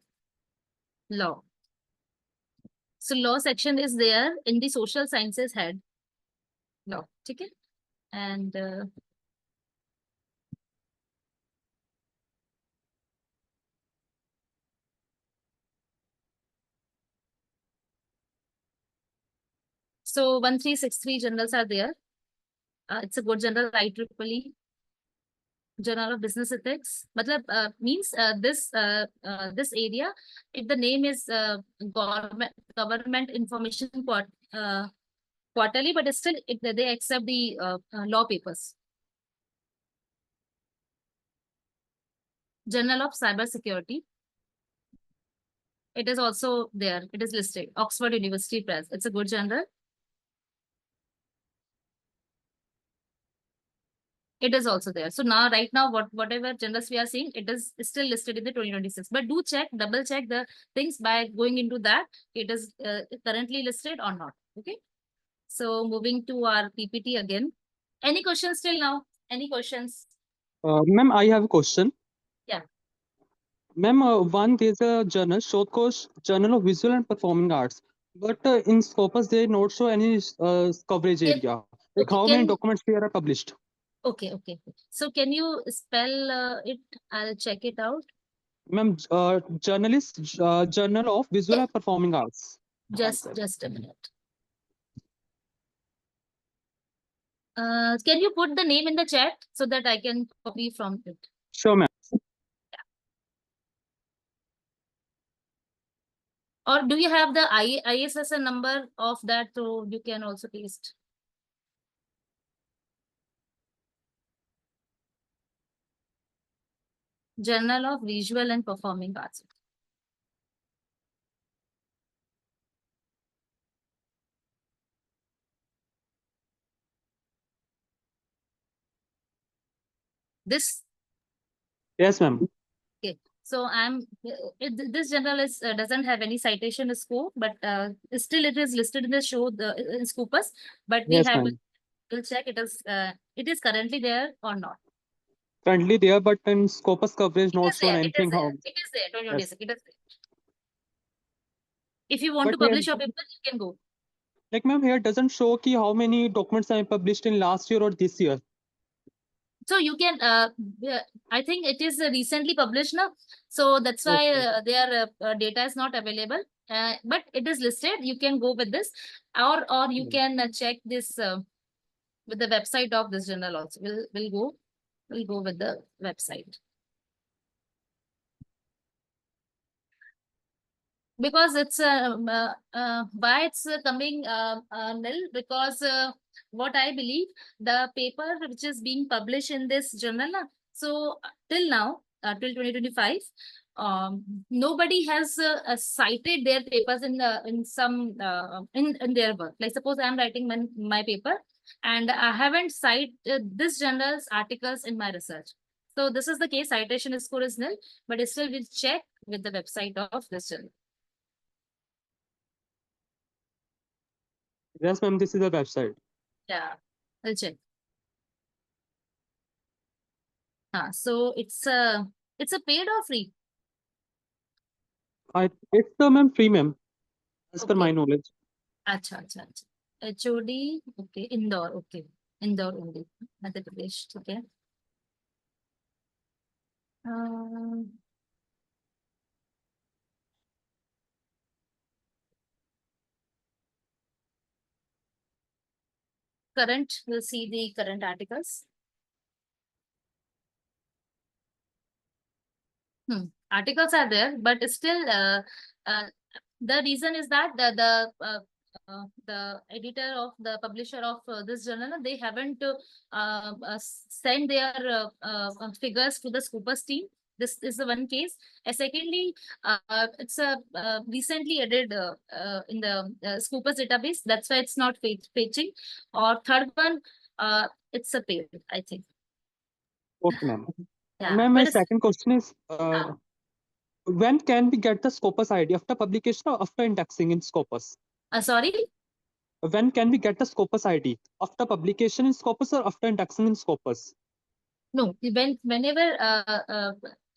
Law. So law section is there in the social sciences head. Law. Okay. And so 1363 journals are there. It's a good journal, IEEE. Journal of Business Ethics. Matlab, means this area, if the name is government information quarterly, but still they accept the law papers. Journal of Cyber Security. It is also there. It is listed. Oxford University Press. It's a good journal. It is also there. So now, right now, whatever journals we are seeing, it is still listed in the 2026. But do check, double check the things by going into that. It is currently listed or not. Okay. So moving to our PPT again. Any questions till now? Any questions? Ma'am, I have a question. Yeah. Ma'am, one, there's a journal, Shodhkosh Journal of Visual and Performing Arts. But in Scopus, they not show any coverage Can- area. Like okay, how many documents here are published? Okay. So can you spell it? I'll check it out. Ma'am, journalist, Journal of Visual and Performing Arts. Just a minute. Can you put the name in the chat so that I can copy from it? Sure, ma'am. Or do you have the ISSN number of that so you can also paste? Journal of Visual and Performing Arts. This. Yes, ma'am. Okay. So this journal is doesn't have any citation scope, but still it is listed in the in Scopus. But we Yes, have ma'am. we'll check it is currently there or not. Currently there, but in Scopus coverage not shown It anything. is there. How? It is there. Don't Yes. it is there. If you want But to publish your paper, you can go. Like, ma'am, here doesn't show ki how many documents are published in last year or this year. So you can, I think it is recently published now. So that's why their data is not available. But it is listed. You can go with this, or you can check this with the website of this journal also. We'll go with the website. Because it's why it's coming nil, because what I believe, the paper which is being published in this journal, so till now, till 2025, nobody has cited their papers in some in their work. Like suppose I'm writing my paper and I haven't cited this journal's articles in my research. So this is the case, citation score is nil, but still we'll check with the website of this journal. Yes, ma'am, this is the website. Yeah, I'll check. So it's a paid or free? It's ma'am free ma'am, as per my Okay. knowledge. अच्छा. HOD, okay, Indore, okay. Indore only, Madhya Pradesh, okay. Current, we'll see the current articles. Articles are there, but still, the reason is that the editor of the publisher of this journal, they haven't sent their figures to the Scopus team. This is the one case. Secondly, it's a recently added in the Scopus database. That's why it's not fetching. Or third one, it's a paid, I think. Okay, ma'am. Yeah, Ma'am, my but it's, second question is, when can we get the Scopus ID, after publication or after indexing in Scopus? sorry. When can we get the Scopus ID, after publication in Scopus or after indexing in Scopus? No, whenever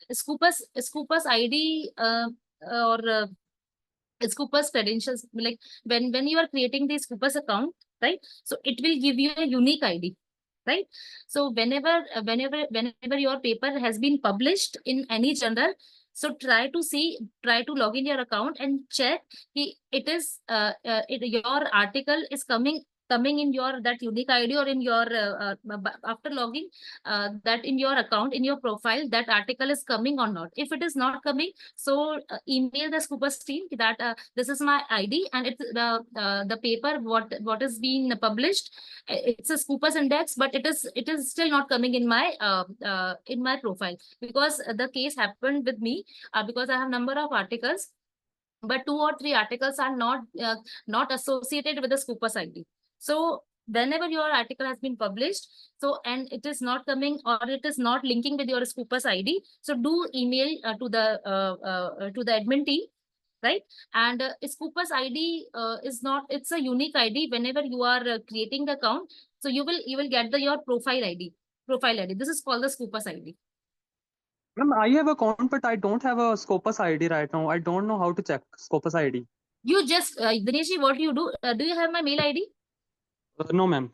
Scopus ID or Scopus credentials, like when you are creating the Scopus account, right? So it will give you a unique ID, right? So whenever your paper has been published in any journal, so try to log in your account and check it is your article is coming in your that unique ID, or in your after logging that in your account, in your profile, that article is coming or not. If it is not coming, so email the Scopus team that this is my ID, and it's the paper what is being published. It's a Scopus index, but it is still not coming in my profile, because the case happened with me, because I have number of articles, but 2 or 3 articles are not associated with the Scopus ID. So whenever your article has been published, so and it is not coming, or it is not linking with your Scopus ID, so do email to the admin team, right? And Scopus ID is not, it's a unique ID. Whenever you are creating the account, so you will get your profile ID. This is called the Scopus ID. Ma'am, I have a account, but I don't have a Scopus ID right now. I don't know how to check Scopus ID. You just Dineshji, what you do you have my mail ID? No, ma'am.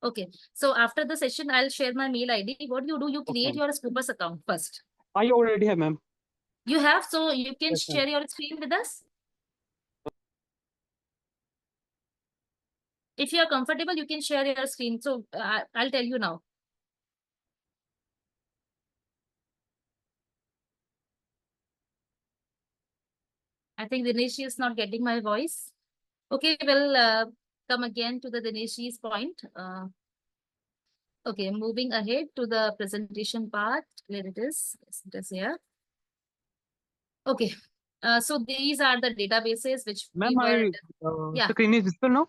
Okay, so after the session, I'll share my mail ID. What you do, you create Okay. your Scopus account first. I already have, ma'am. You have, so you can Yes, ma'am. share your screen with us. If you are comfortable, you can share your screen. So I'll tell you now. I think Dinesh is not getting my voice. Okay, we'll come again to the Dinesh's point. Okay, moving ahead to the presentation part. Where it is? Yes, it is here. Okay, so these are the databases which we Ma'am, were. my Yeah. screen is visible now?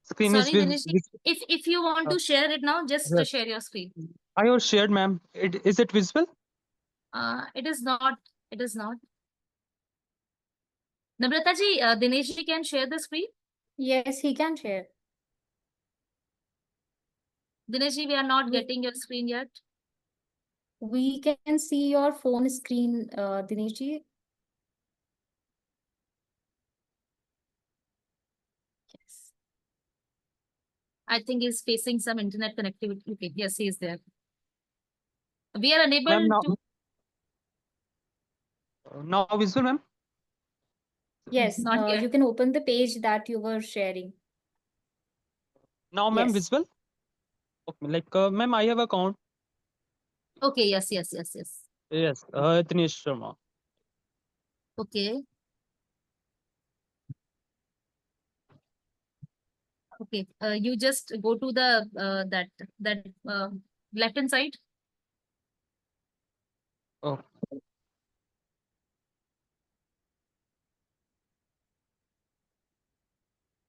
Screen is Sorry, Dinesh. If you want uh, to share it now, just yes. share your screen. I already shared, ma'am. Is it visible? It is not. It is not. Namrata ji, Dinesh ji can share the screen. Yes, he can share. Dinesh ji, we are not We- getting your screen yet. We can see your phone screen, Dinesh ji. Yes. I think he's facing some internet connectivity. Okay, yes, he is there. We are unable Ma'am, to. now visible, ma'am? Yes, Not yet. you can open the page that you were sharing. Now, ma'am, Yes. visible? Okay, like, ma'am, I have account. Okay, yes. Yes, Dinesh Sharma. Okay. Okay. You just go to the that left hand side. Oh,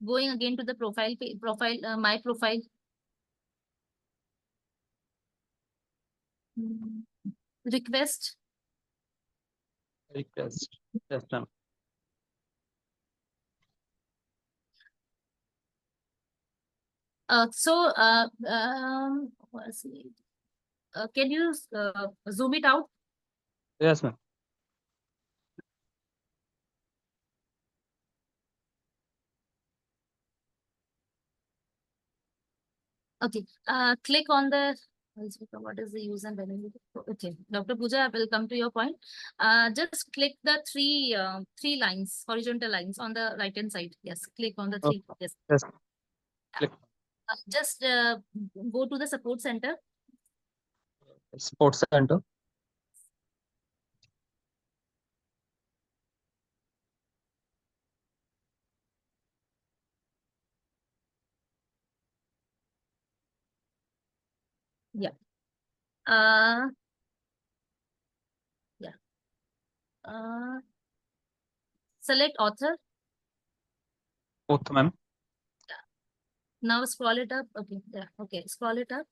Going again to the my profile. Request. request. Yes, ma'am. What's it? Can you zoom it out? Yes, ma'am. Okay. Click on the. What is the use and benefit? Okay, Dr. Pooja, I will come to your point. Just click the three lines, horizontal lines on the right hand side. Yes, click on the three. Yes. Yes. Click. Just go to the support center. Sports center. Yeah. Yeah. Select author. Both, ma'am. Now scroll it up. Okay. Yeah. Okay. Scroll it up.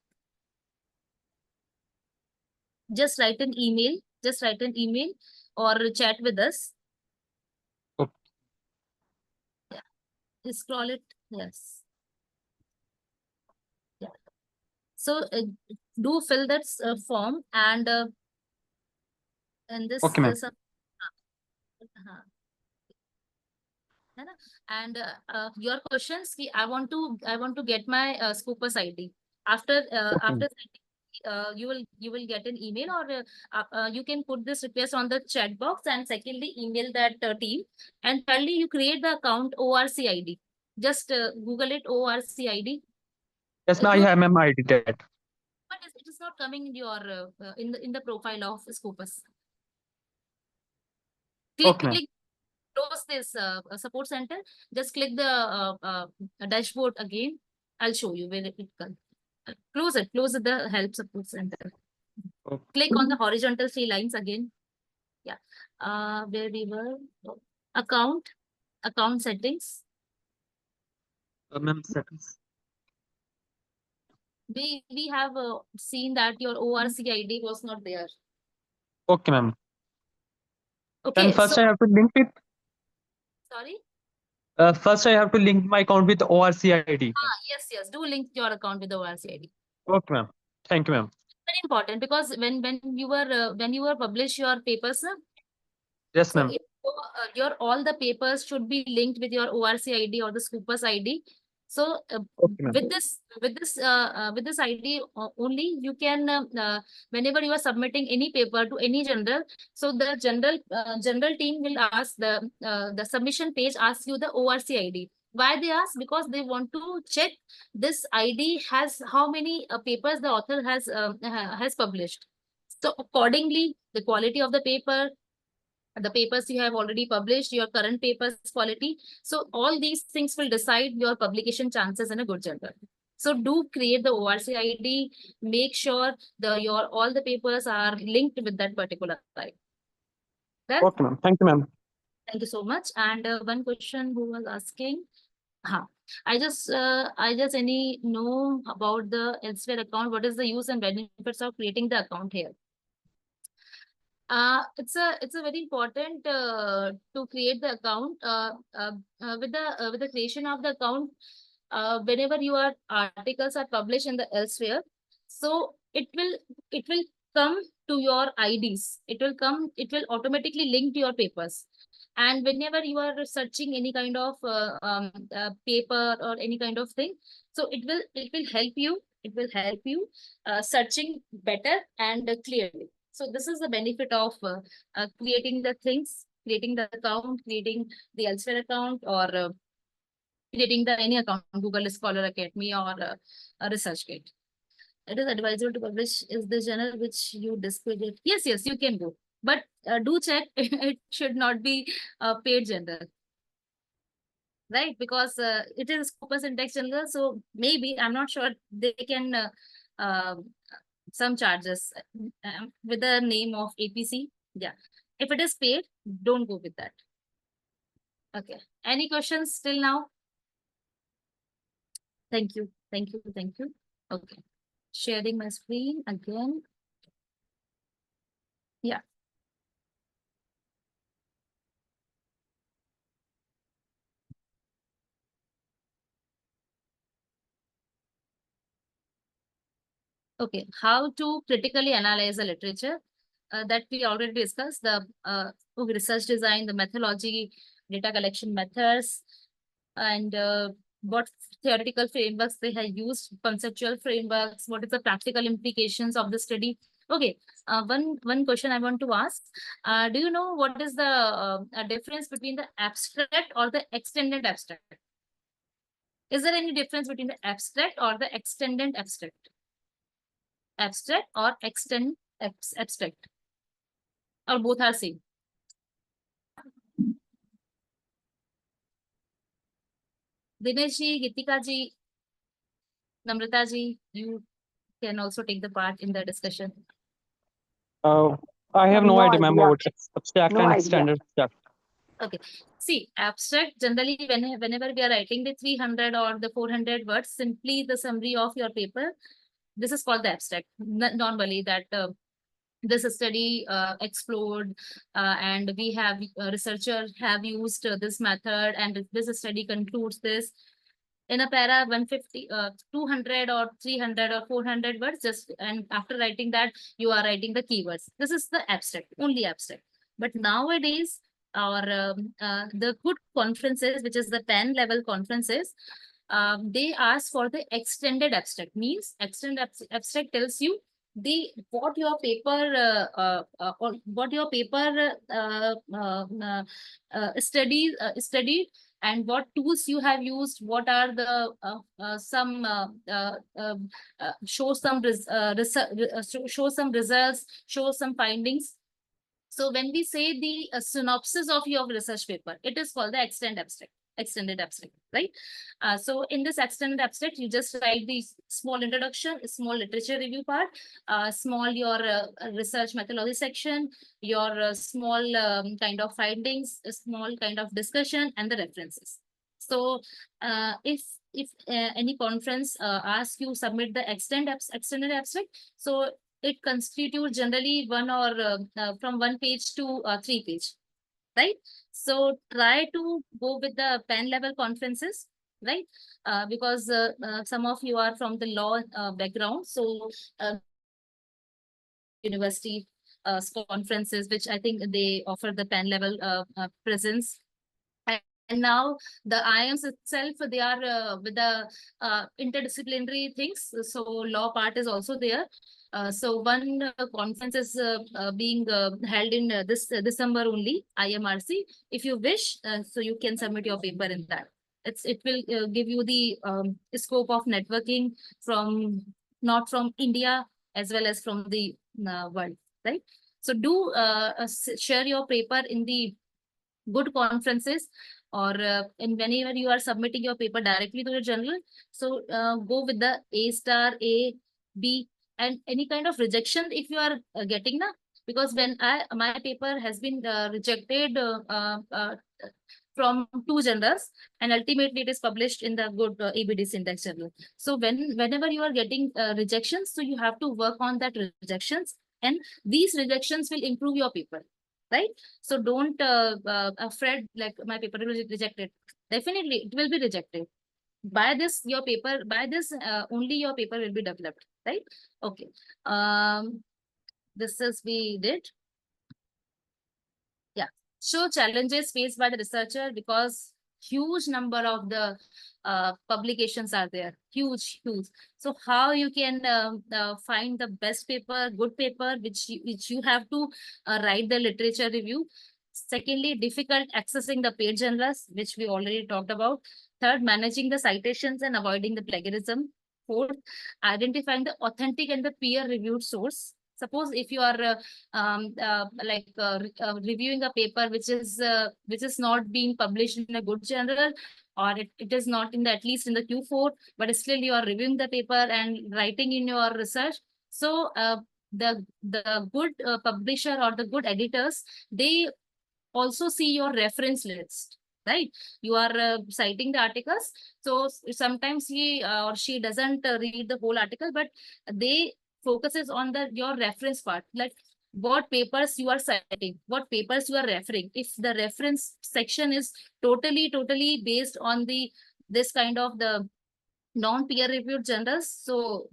Just write an email. Just write an email or chat with us. Okay. Yeah. Just scroll it. Yes. Yeah. So do fill that form and this Okay, ma'am. uh, है ना? And your questions, I want to get my Scopus ID. After you will get an email or you can put this request on the chat box and secondly email that team and thirdly you create the account ORC ID. Just Google it ORC ID. Yes, ma'am. I have ma'am ID that. But it is not coming in your in the profile of Scopus. Okay, ma'am. Click close this support center. Just click the dashboard again. I'll show you where it comes. Close it. Close the help support center. Okay. Click on the horizontal three lines again. Yeah. Where we were. Account settings. Ma'am, settings. We have seen that your ORC ID was not there. Okay, ma'am. Okay. Then first So I have to link it. sorry. First I have to link my account with ORC ID. Yes. Do link your account with the ORC ID. Okay, ma'am. Thank you, ma'am. Very important because when you were publish your papers, Yes, so ma'am. your all the papers should be linked with your ORC ID or the Scopus ID. So Okay, ma'am. with this ID only you can whenever you are submitting any paper to any general, so the general team will ask the submission page asks you the ORC ID. Why they ask? Because they want to check this ID has how many papers the author has published. So accordingly, the quality of the papers you have already published, your current papers quality. So all these things will decide your publication chances in a good journal. So do create the ORC ID, make sure your all the papers are linked with that particular site. Well, Okay, ma'am. Thank you, ma'am. thank you so much. And one question who was asking, I just any know about the Elsewhere account. What is the use and benefits of creating the account here? It's a very important to create the account with the creation of the account. Whenever your articles are published in the Elsewhere, so it will come to your IDs. It will automatically link to your papers. And whenever you are searching any kind of paper or any kind of thing, so it will help you. It will help you searching better and clearly. So this is the benefit of creating the things, creating the account, creating the Elsewhere account, or creating the any account, Google Scholar Academy or a ResearchGate. It is advisable to publish is the journal which you displayed it. Yes, you can go. But do check it should not be a paid journal. Right? Because it is Scopus Index journal. So maybe, I'm not sure, they can some charges with the name of APC. Yeah. If it is paid, don't go with that. Okay. Any questions till now? Thank you. Okay. Sharing my screen again. Yeah. Okay, how to critically analyze the literature that we already discussed, the research design, the methodology, data collection methods, and what theoretical frameworks they have used, conceptual frameworks, what is the practical implications of the study. Okay, one question I want to ask, do you know what is the difference between the abstract or the extended abstract? Is there any difference between the abstract or the extended abstract? Abstract or abstract, or both are same? Dinesh ji, Gitika ji, Namrata ji, you can also take the part in the discussion. I have no No idea, ma'am, idea. about abstract No and idea. extended abstract. Okay, see, abstract generally whenever we are writing the 300 or the 400 words, simply the summary of your paper, this is called the abstract. Normally that this study explored and we have researchers have used this method, and this study concludes this in a para 150 200 or 300 or 400 words, just, and after writing that you are writing the keywords. This is the abstract, only abstract. But nowadays our the good conferences, which is the 10 level conferences, they ask for the extended abstract. Means extended abstract tells you the what your paper or what your paper studied, and what tools you have used, what are the show some show some results, show some findings. So when we say the synopsis of your research paper, it is called the extended abstract, right? So in this extended abstract, you just write the small introduction, small literature review part, small your research methodology section, your small kind of findings, a small kind of discussion, and the references. So if any conference asks you submit the extended abstract, so it constitutes generally one or from 1 page to 3 page, right? So try to go with the pen level conferences, right? Because some of you are from the law background, so university conferences, which I think they offer the pen level presence. And now the IIMs itself, they are with the interdisciplinary things. So law part is also there. So one conference is being held in this December only, IMRC. If you wish, so you can submit your paper in that. It will give you the scope of networking from not from India as well as from the world, right? So do share your paper in the good conferences, or in whenever you are submitting your paper directly to the journal. So go with the A star, A, B, and any kind of rejection if you are getting na. Because when my paper has been rejected from 2 journals, and ultimately it is published in the good ABDC index journal. So whenever you are getting rejections, so you have to work on that rejections, and these rejections will improve your paper, right? So don't afraid like my paper will be rejected. Definitely it will be rejected. By this your paper, by this only your paper will be developed, right? Okay. This is we did. Yeah. So challenges faced by the researcher, because huge number of the publications are there, huge. So how you can find the best paper, good paper, which you have to write the literature review. Secondly, difficult accessing the paid journals, which we already talked about. Third, managing the citations and avoiding the plagiarism. Fourth, identifying the authentic and the peer-reviewed source. Suppose if you are reviewing a paper which is not being published in a good journal, or it is not in the at least in the Q4, but still you are reviewing the paper and writing in your research. So the good publisher or the good editors, they also see your reference list, right? You are citing the articles, so sometimes he or she doesn't read the whole article, but they focuses on your reference part, like what papers you are citing, what papers you are referring. If the reference section is totally based on this kind of the non-peer reviewed journals, so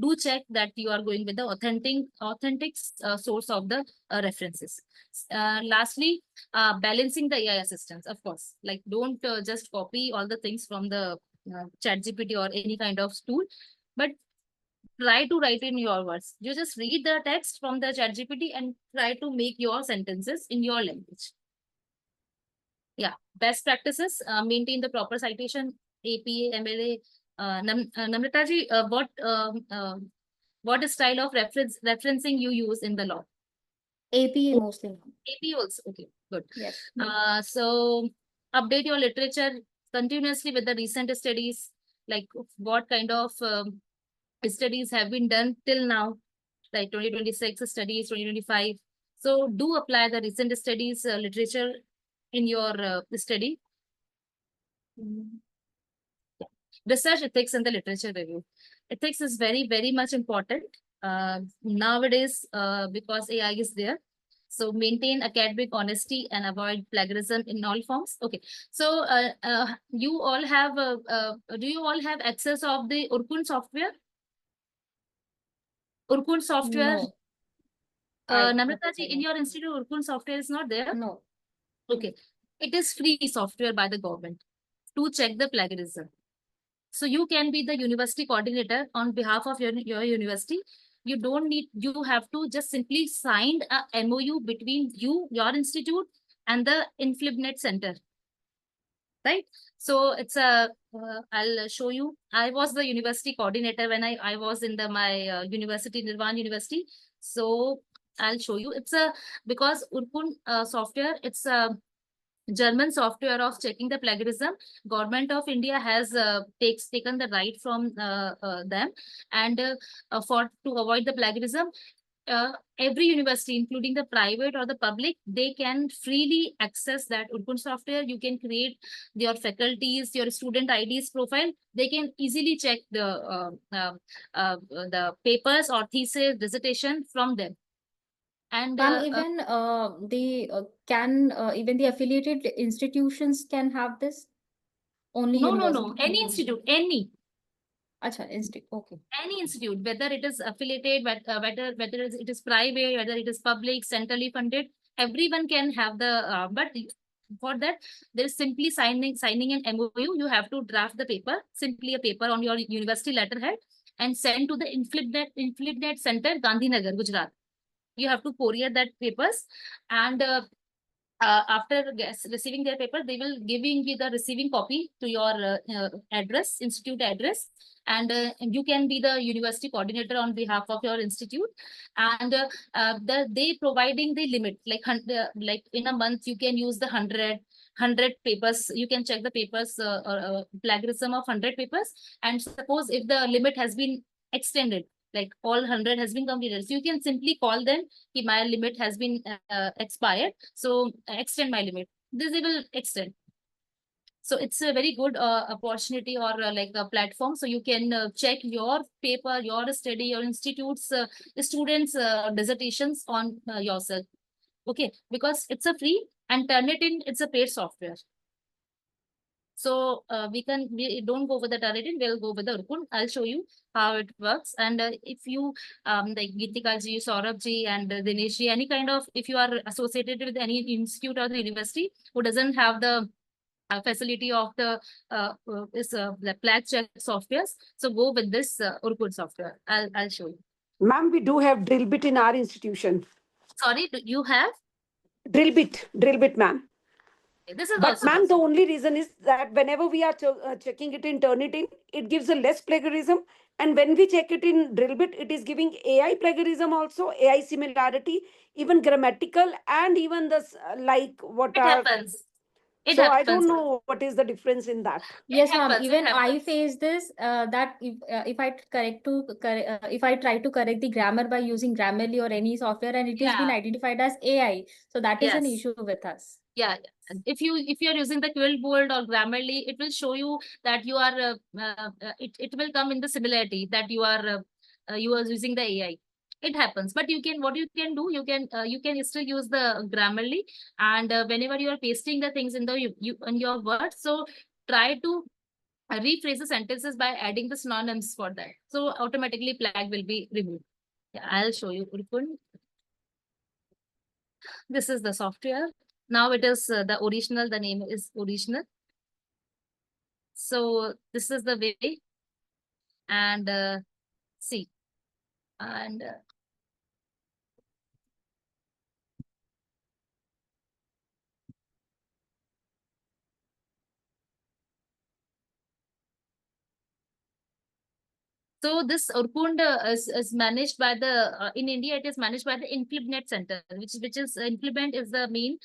do check that you are going with the authentic source of the references. Lastly, balancing the AI assistance, of course, like don't just copy all the things from the ChatGPT or any kind of tool, but try to write in your words. You just read the text from the ChatGPT and try to make your sentences in your language. Yeah, best practices, maintain the proper citation, APA, MLA. Namrata ji, what style of referencing you use in the law? APA mostly. AP also, okay, good. Yes. So update your literature continuously with the recent studies, like what kind of studies have been done till now, like 2026 studies, 2025. So do apply the recent studies literature in your study. Research ethics and the literature review. Ethics is very much important nowadays because AI is there. So maintain academic honesty and avoid plagiarism in all forms. Okay. So you all have, do you all have access of the Urkun software? Urkun software? No. Namrata ji, in your institute, Urkun software is not there? No. Okay. It is free software by the government to check the plagiarism. So you can be the university coordinator on behalf of your university. You don't need, you have to just simply sign a MOU between you, your institute, and the InflibNet Center. Right? So it's a, I'll show you. I was the university coordinator when I was in my university, Nirvan University. So I'll show you. It's a, because Urkun software, it's a German software of checking the plagiarism. Government of India has taken the right from them, and to avoid the plagiarism, every university, including the private or the public, they can freely access that Urkun software. You can create your faculties, your student IDs profile. They can easily check the papers or thesis, dissertation from them. And even even the affiliated institutions can have this? Only no, university? any institute, any. Acha, institute, okay. Any institute, whether it is affiliated, whether it is private, whether it is public, centrally funded, everyone can have the, but for that, there is simply signing an MOU. You have to draft the paper, simply a paper on your university letterhead, and send to the InflibNet Center, Gandhinagar, Gujarat. You have to courier that papers, and after receiving their paper, they will giving you the receiving copy to your address, institute address, and you can be the university coordinator on behalf of your institute. And they providing the limit, like in a month you can use the 100 papers. You can check the papers, plagiarism of 100 papers, and suppose if the limit has been extended, like all 100 has been completed, so you can simply call them, my limit has been expired, so extend my limit. This they will extend. So it's a very good opportunity, or like a platform, so you can check your paper, your study, your institute's students dissertations on yourself. Okay, because it's a free, and Turnitin, it's a paid software. So we don't go with the Turnitin, we'll go with the Urkun. I'll show you how it works. And if you, like Geetika ji, Saurabh ji, and Dinesh ji, any kind of, if you are associated with any institute or the university who doesn't have the facility of the flag check softwares, so go with this Urkun software. I'll show you. Ma'am, we do have Drillbit in our institution. Sorry, do you have? Drillbit, ma'am. This is But ma'am, the only reason is that whenever we are checking it in Turnitin, it gives a less plagiarism. And when we check it in Drillbit, it is giving AI plagiarism also, AI similarity, even grammatical, and even the like what it happens. So I don't know what is the difference in that. Yes, ma'am. Even I face this. That if I try to correct the grammar by using Grammarly or any software, and it has been identified as AI, so that is an issue with us. Yeah. If you are using the Quillboard or Grammarly, it will show you that you are it will come in the similarity that you are using the AI. It happens, but what you can do, you can still use the Grammarly, and whenever you are pasting the things in the in your words, so try to rephrase the sentences by adding the synonyms for that. So automatically flag will be removed. Yeah, I'll show you. Urkund. This is the software. Now it is the original, the name is original. So this is the way. And see, and so this Urkund is managed by the in India. It is managed by the InflibNet Center, which is InflibNet is the main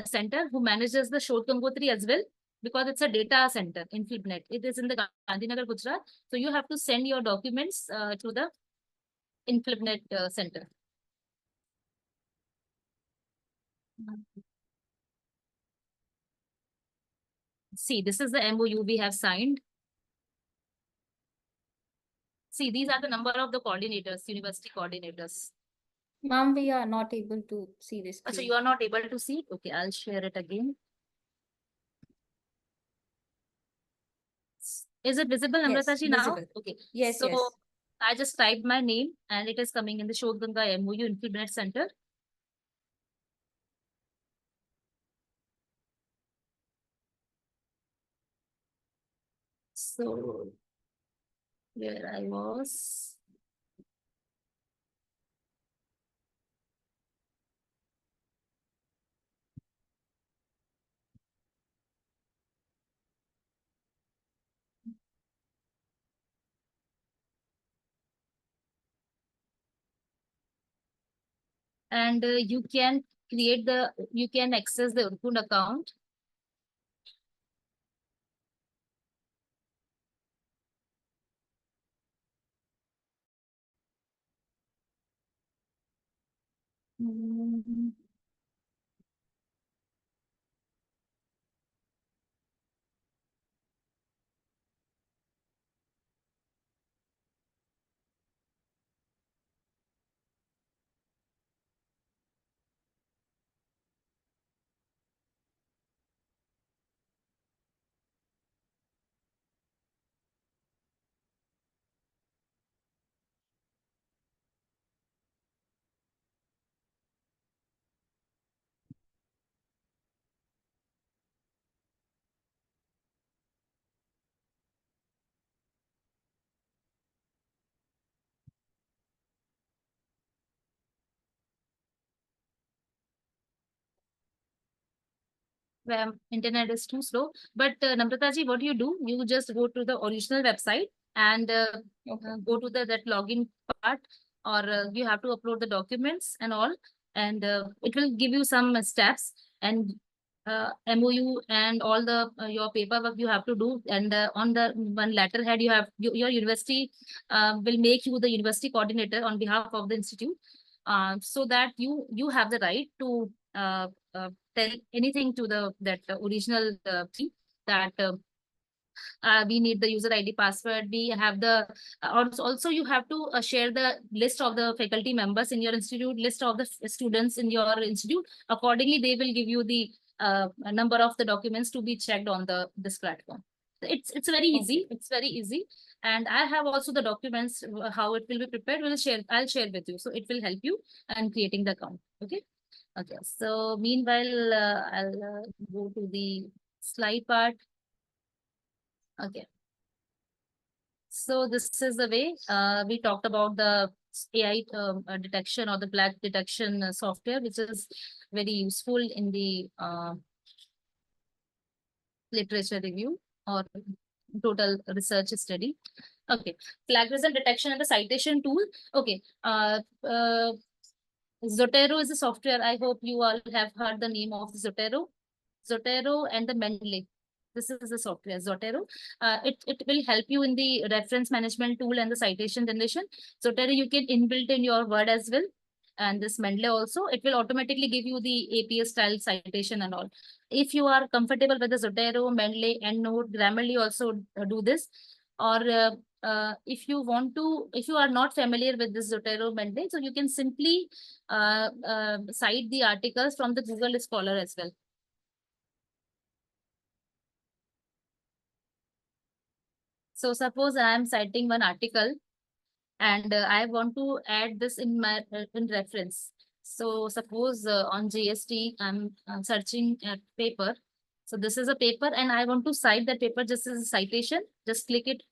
center who manages the Shod Gangotri as well, because it's a data center. InflibNet, it is in the Gandhinagar, Gujarat. So you have to send your documents to the InflibNet center. See, this is the MOU we have signed. See, these are the number of the coordinators, university coordinators. Ma'am, we are not able to see this. So screen. you are not able to see? Okay, I'll share it again. Is it visible, Yes, Namrata ji, now? visible. Okay. Yes, So yes. I just typed my name and it is coming in the Shod Ganga MOU InflibNet Center. So where I was. And you can you can access the Urkund account. Where internet is too slow. But Namrata ji, what you do? You just go to the original website and go to that login part, or you have to upload the documents and all, and it will give you some steps and MOU and all the your paperwork you have to do. And on the one letterhead, you have your university will make you the university coordinator on behalf of the institute, so that you have the right to tell anything to that original team that we need the user ID password. We have the also you have to share the list of the faculty members in your institute, list of the students in your institute. Accordingly, they will give you the number of the documents to be checked on this platform. It's very easy. It's very easy. And I have also the documents, how it will be prepared. I'll share with you. So it will help you in creating the account. Okay. Okay. So meanwhile, I'll go to the slide part. Okay. So this is the way we talked about the AI detection or the flag detection software, which is very useful in the literature review or total research study. Okay, plagiarism detection and the citation tool. Okay, Zotero is a software. I hope you all have heard the name of Zotero. Zotero and the Mendeley. This is the software, Zotero. It will help you in the reference management tool and the citation generation. Zotero you can inbuilt in your Word as well. And this Mendeley also, it will automatically give you the APA style citation and all. If you are comfortable with the Zotero, Mendeley, EndNote, Grammarly also do this. Or if you are not familiar with this Zotero Mendeley, so you can simply cite the articles from the Google Scholar as well. So suppose I am citing one article and I want to add this in my in reference. So suppose on GST, I'm searching a paper. So this is a paper and I want to cite that paper just as a citation. Just click it,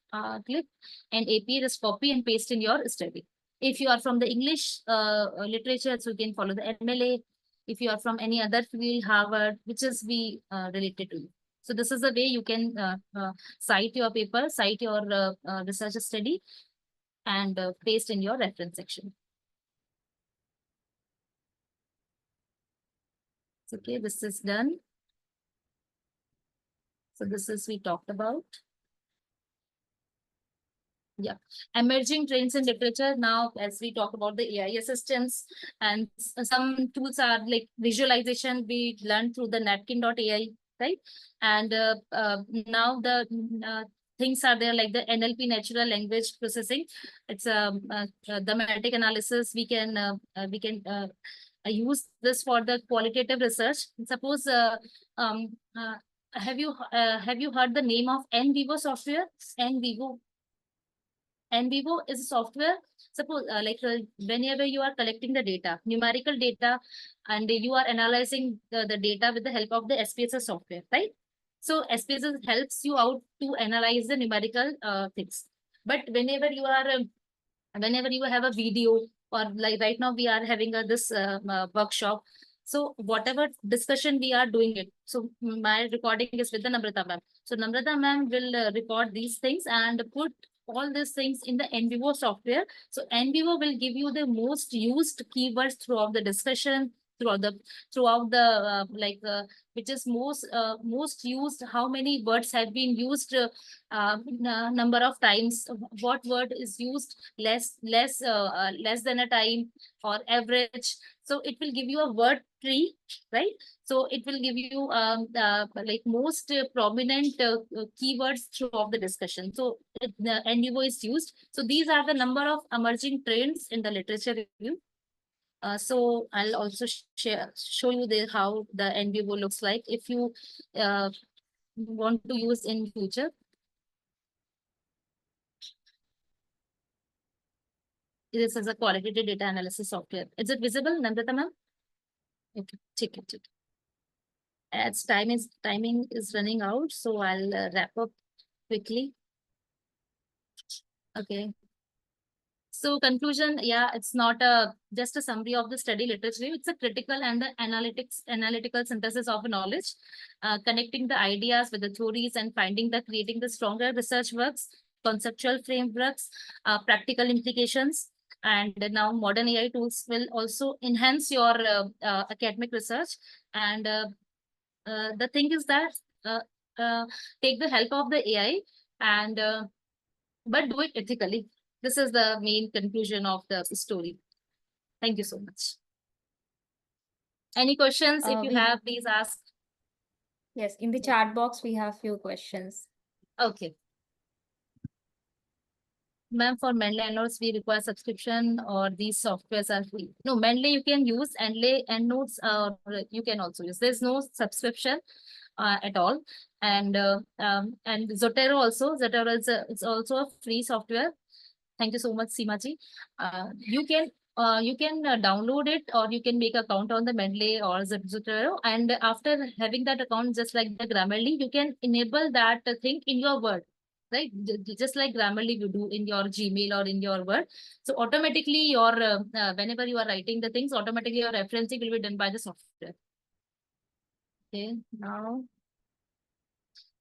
click and API, just copy and paste in your study. If you are from the English literature, so you can follow the MLA. If you are from any other field, Harvard, which is be related to you. So this is the way you can cite your paper, cite your research study and paste in your reference section. Okay, this is done. So this is we talked about. Yeah, emerging trends in literature. Now, as we talk about the AI assistants and some tools are like visualization, we learned through the napkin.ai, right? And now the things are there like the NLP, natural language processing. It's the thematic analysis. We can use this for the qualitative research. Suppose have you heard the name of NVivo software? NVivo. NVivo is a software. Suppose whenever you are collecting the data, numerical data, and you are analyzing the data with the help of the SPSS software, right? So SPSS helps you out to analyze the numerical things. But whenever you are, whenever you have a video, or like right now we are having this workshop. So whatever discussion we are doing it. So my recording is with the Namrata ma'am. So Namrata ma'am will record these things and put all these things in the NVivo software. So NVivo will give you the most used keywords throughout the discussion, throughout the which is most used, how many words have been used, number of times, what word is used less than a time or average. So it will give you a word tree, right? So it will give you like most prominent keywords throughout the discussion. So the NVivo is used. So these are the number of emerging trends in the literature review. So I'll also show you how the NVivo looks like if you want to use in future. This is a qualitative data analysis software. Is it visible, Nandita ma'am? Okay, take it. As timing is running out, so I'll wrap up quickly. Okay. So conclusion, yeah, it's not just a summary of the study literature. It's a critical and the analytical synthesis of knowledge, connecting the ideas with the theories and creating the stronger research works, conceptual frameworks, practical implications. And now modern AI tools will also enhance your academic research. And the thing is that take the help of the AI and but do it ethically. This is the main conclusion of the story. Thank you so much. Any questions? If you have, please ask. Yes, in the chat box, we have few questions. Okay. Ma'am, for Mendeley EndNotes, we require subscription or these softwares are free? No, Mendeley you can use, EndNotes you can also use. There's no subscription at all. And Zotero also. Zotero is it's also a free software. Thank you so much, Seemaji. You can download it, or you can make account on the Mendeley or Zotero. And after having that account, just like the Grammarly, you can enable that thing in your Word, right? Just like Grammarly you do in your Gmail or in your Word. So automatically your whenever you are writing the things, automatically your referencing will be done by the software. Okay, now.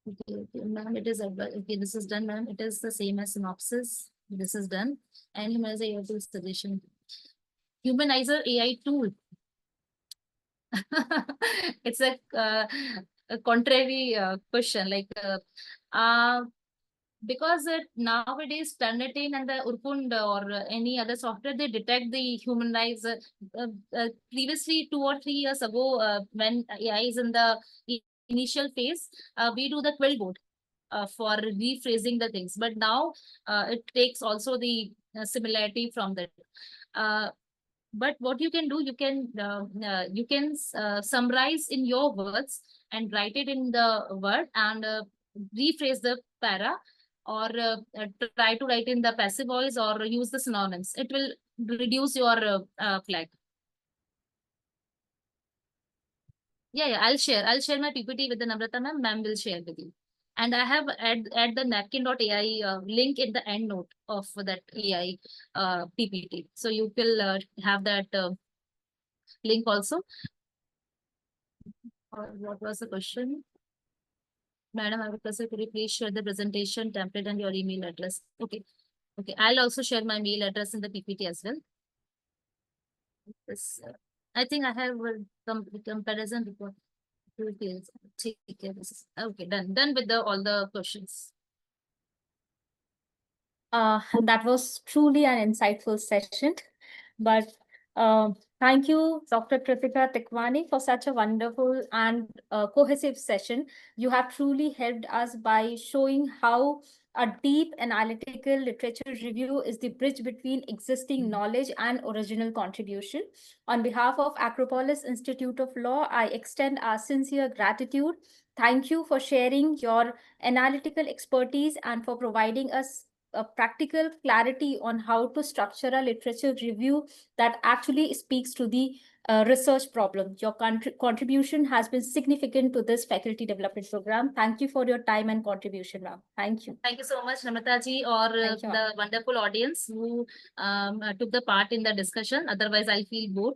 Okay, ma'am, it is okay. This is done, ma'am. It is the same as synopsis. This is done. And humanizer AI tool suggestion. Humanizer AI tool. It's a contrary question. Like, because nowadays Turnitin and the Urkund or any other software, they detect the humanizer. Previously, 2 or 3 years ago, when AI is in the initial phase, we do the quill board for rephrasing the things. But now it takes also the similarity from that. But what you can do, you can summarize in your words and write it in the Word and rephrase the para or try to write in the passive voice or use the synonyms. It will reduce your flag. Yeah, I'll share my PPT with the Namrata ma'am. Ma'am will share with you. And I have add the napkin.ai link in the end note of that AI PPT. So you will have that link also. What was the question? Madam, I would request you, could you please share the presentation template and your email address? Okay. Okay. I'll also share my mail address in the PPT as well. This, I think I have a comparison report. Details. Okay, done with all the questions. That was truly an insightful session. But thank you, Dr. Kritika Tekwani, for such a wonderful and cohesive session. You have truly helped us by showing how a deep analytical literature review is the bridge between existing knowledge and original contribution. On behalf of Acropolis Institute of Law, I extend our sincere gratitude. Thank you for sharing your analytical expertise and for providing us a practical clarity on how to structure a literature review that actually speaks to the research problem. Your contribution has been significant to this faculty development program. Thank you for your time and contribution, ma'am. Thank you. Thank you so much, Namrata ji, or Thank you, the wonderful audience who took the part in the discussion. Otherwise, I feel bored.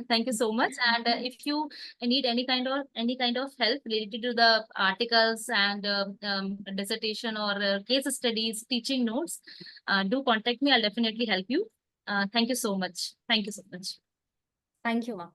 Thank you so much. And if you need any kind of help related to the articles and dissertation or case studies, teaching notes, do contact me. I'll definitely help you. Thank you so much. Thank you so much. Thank you, ma'am.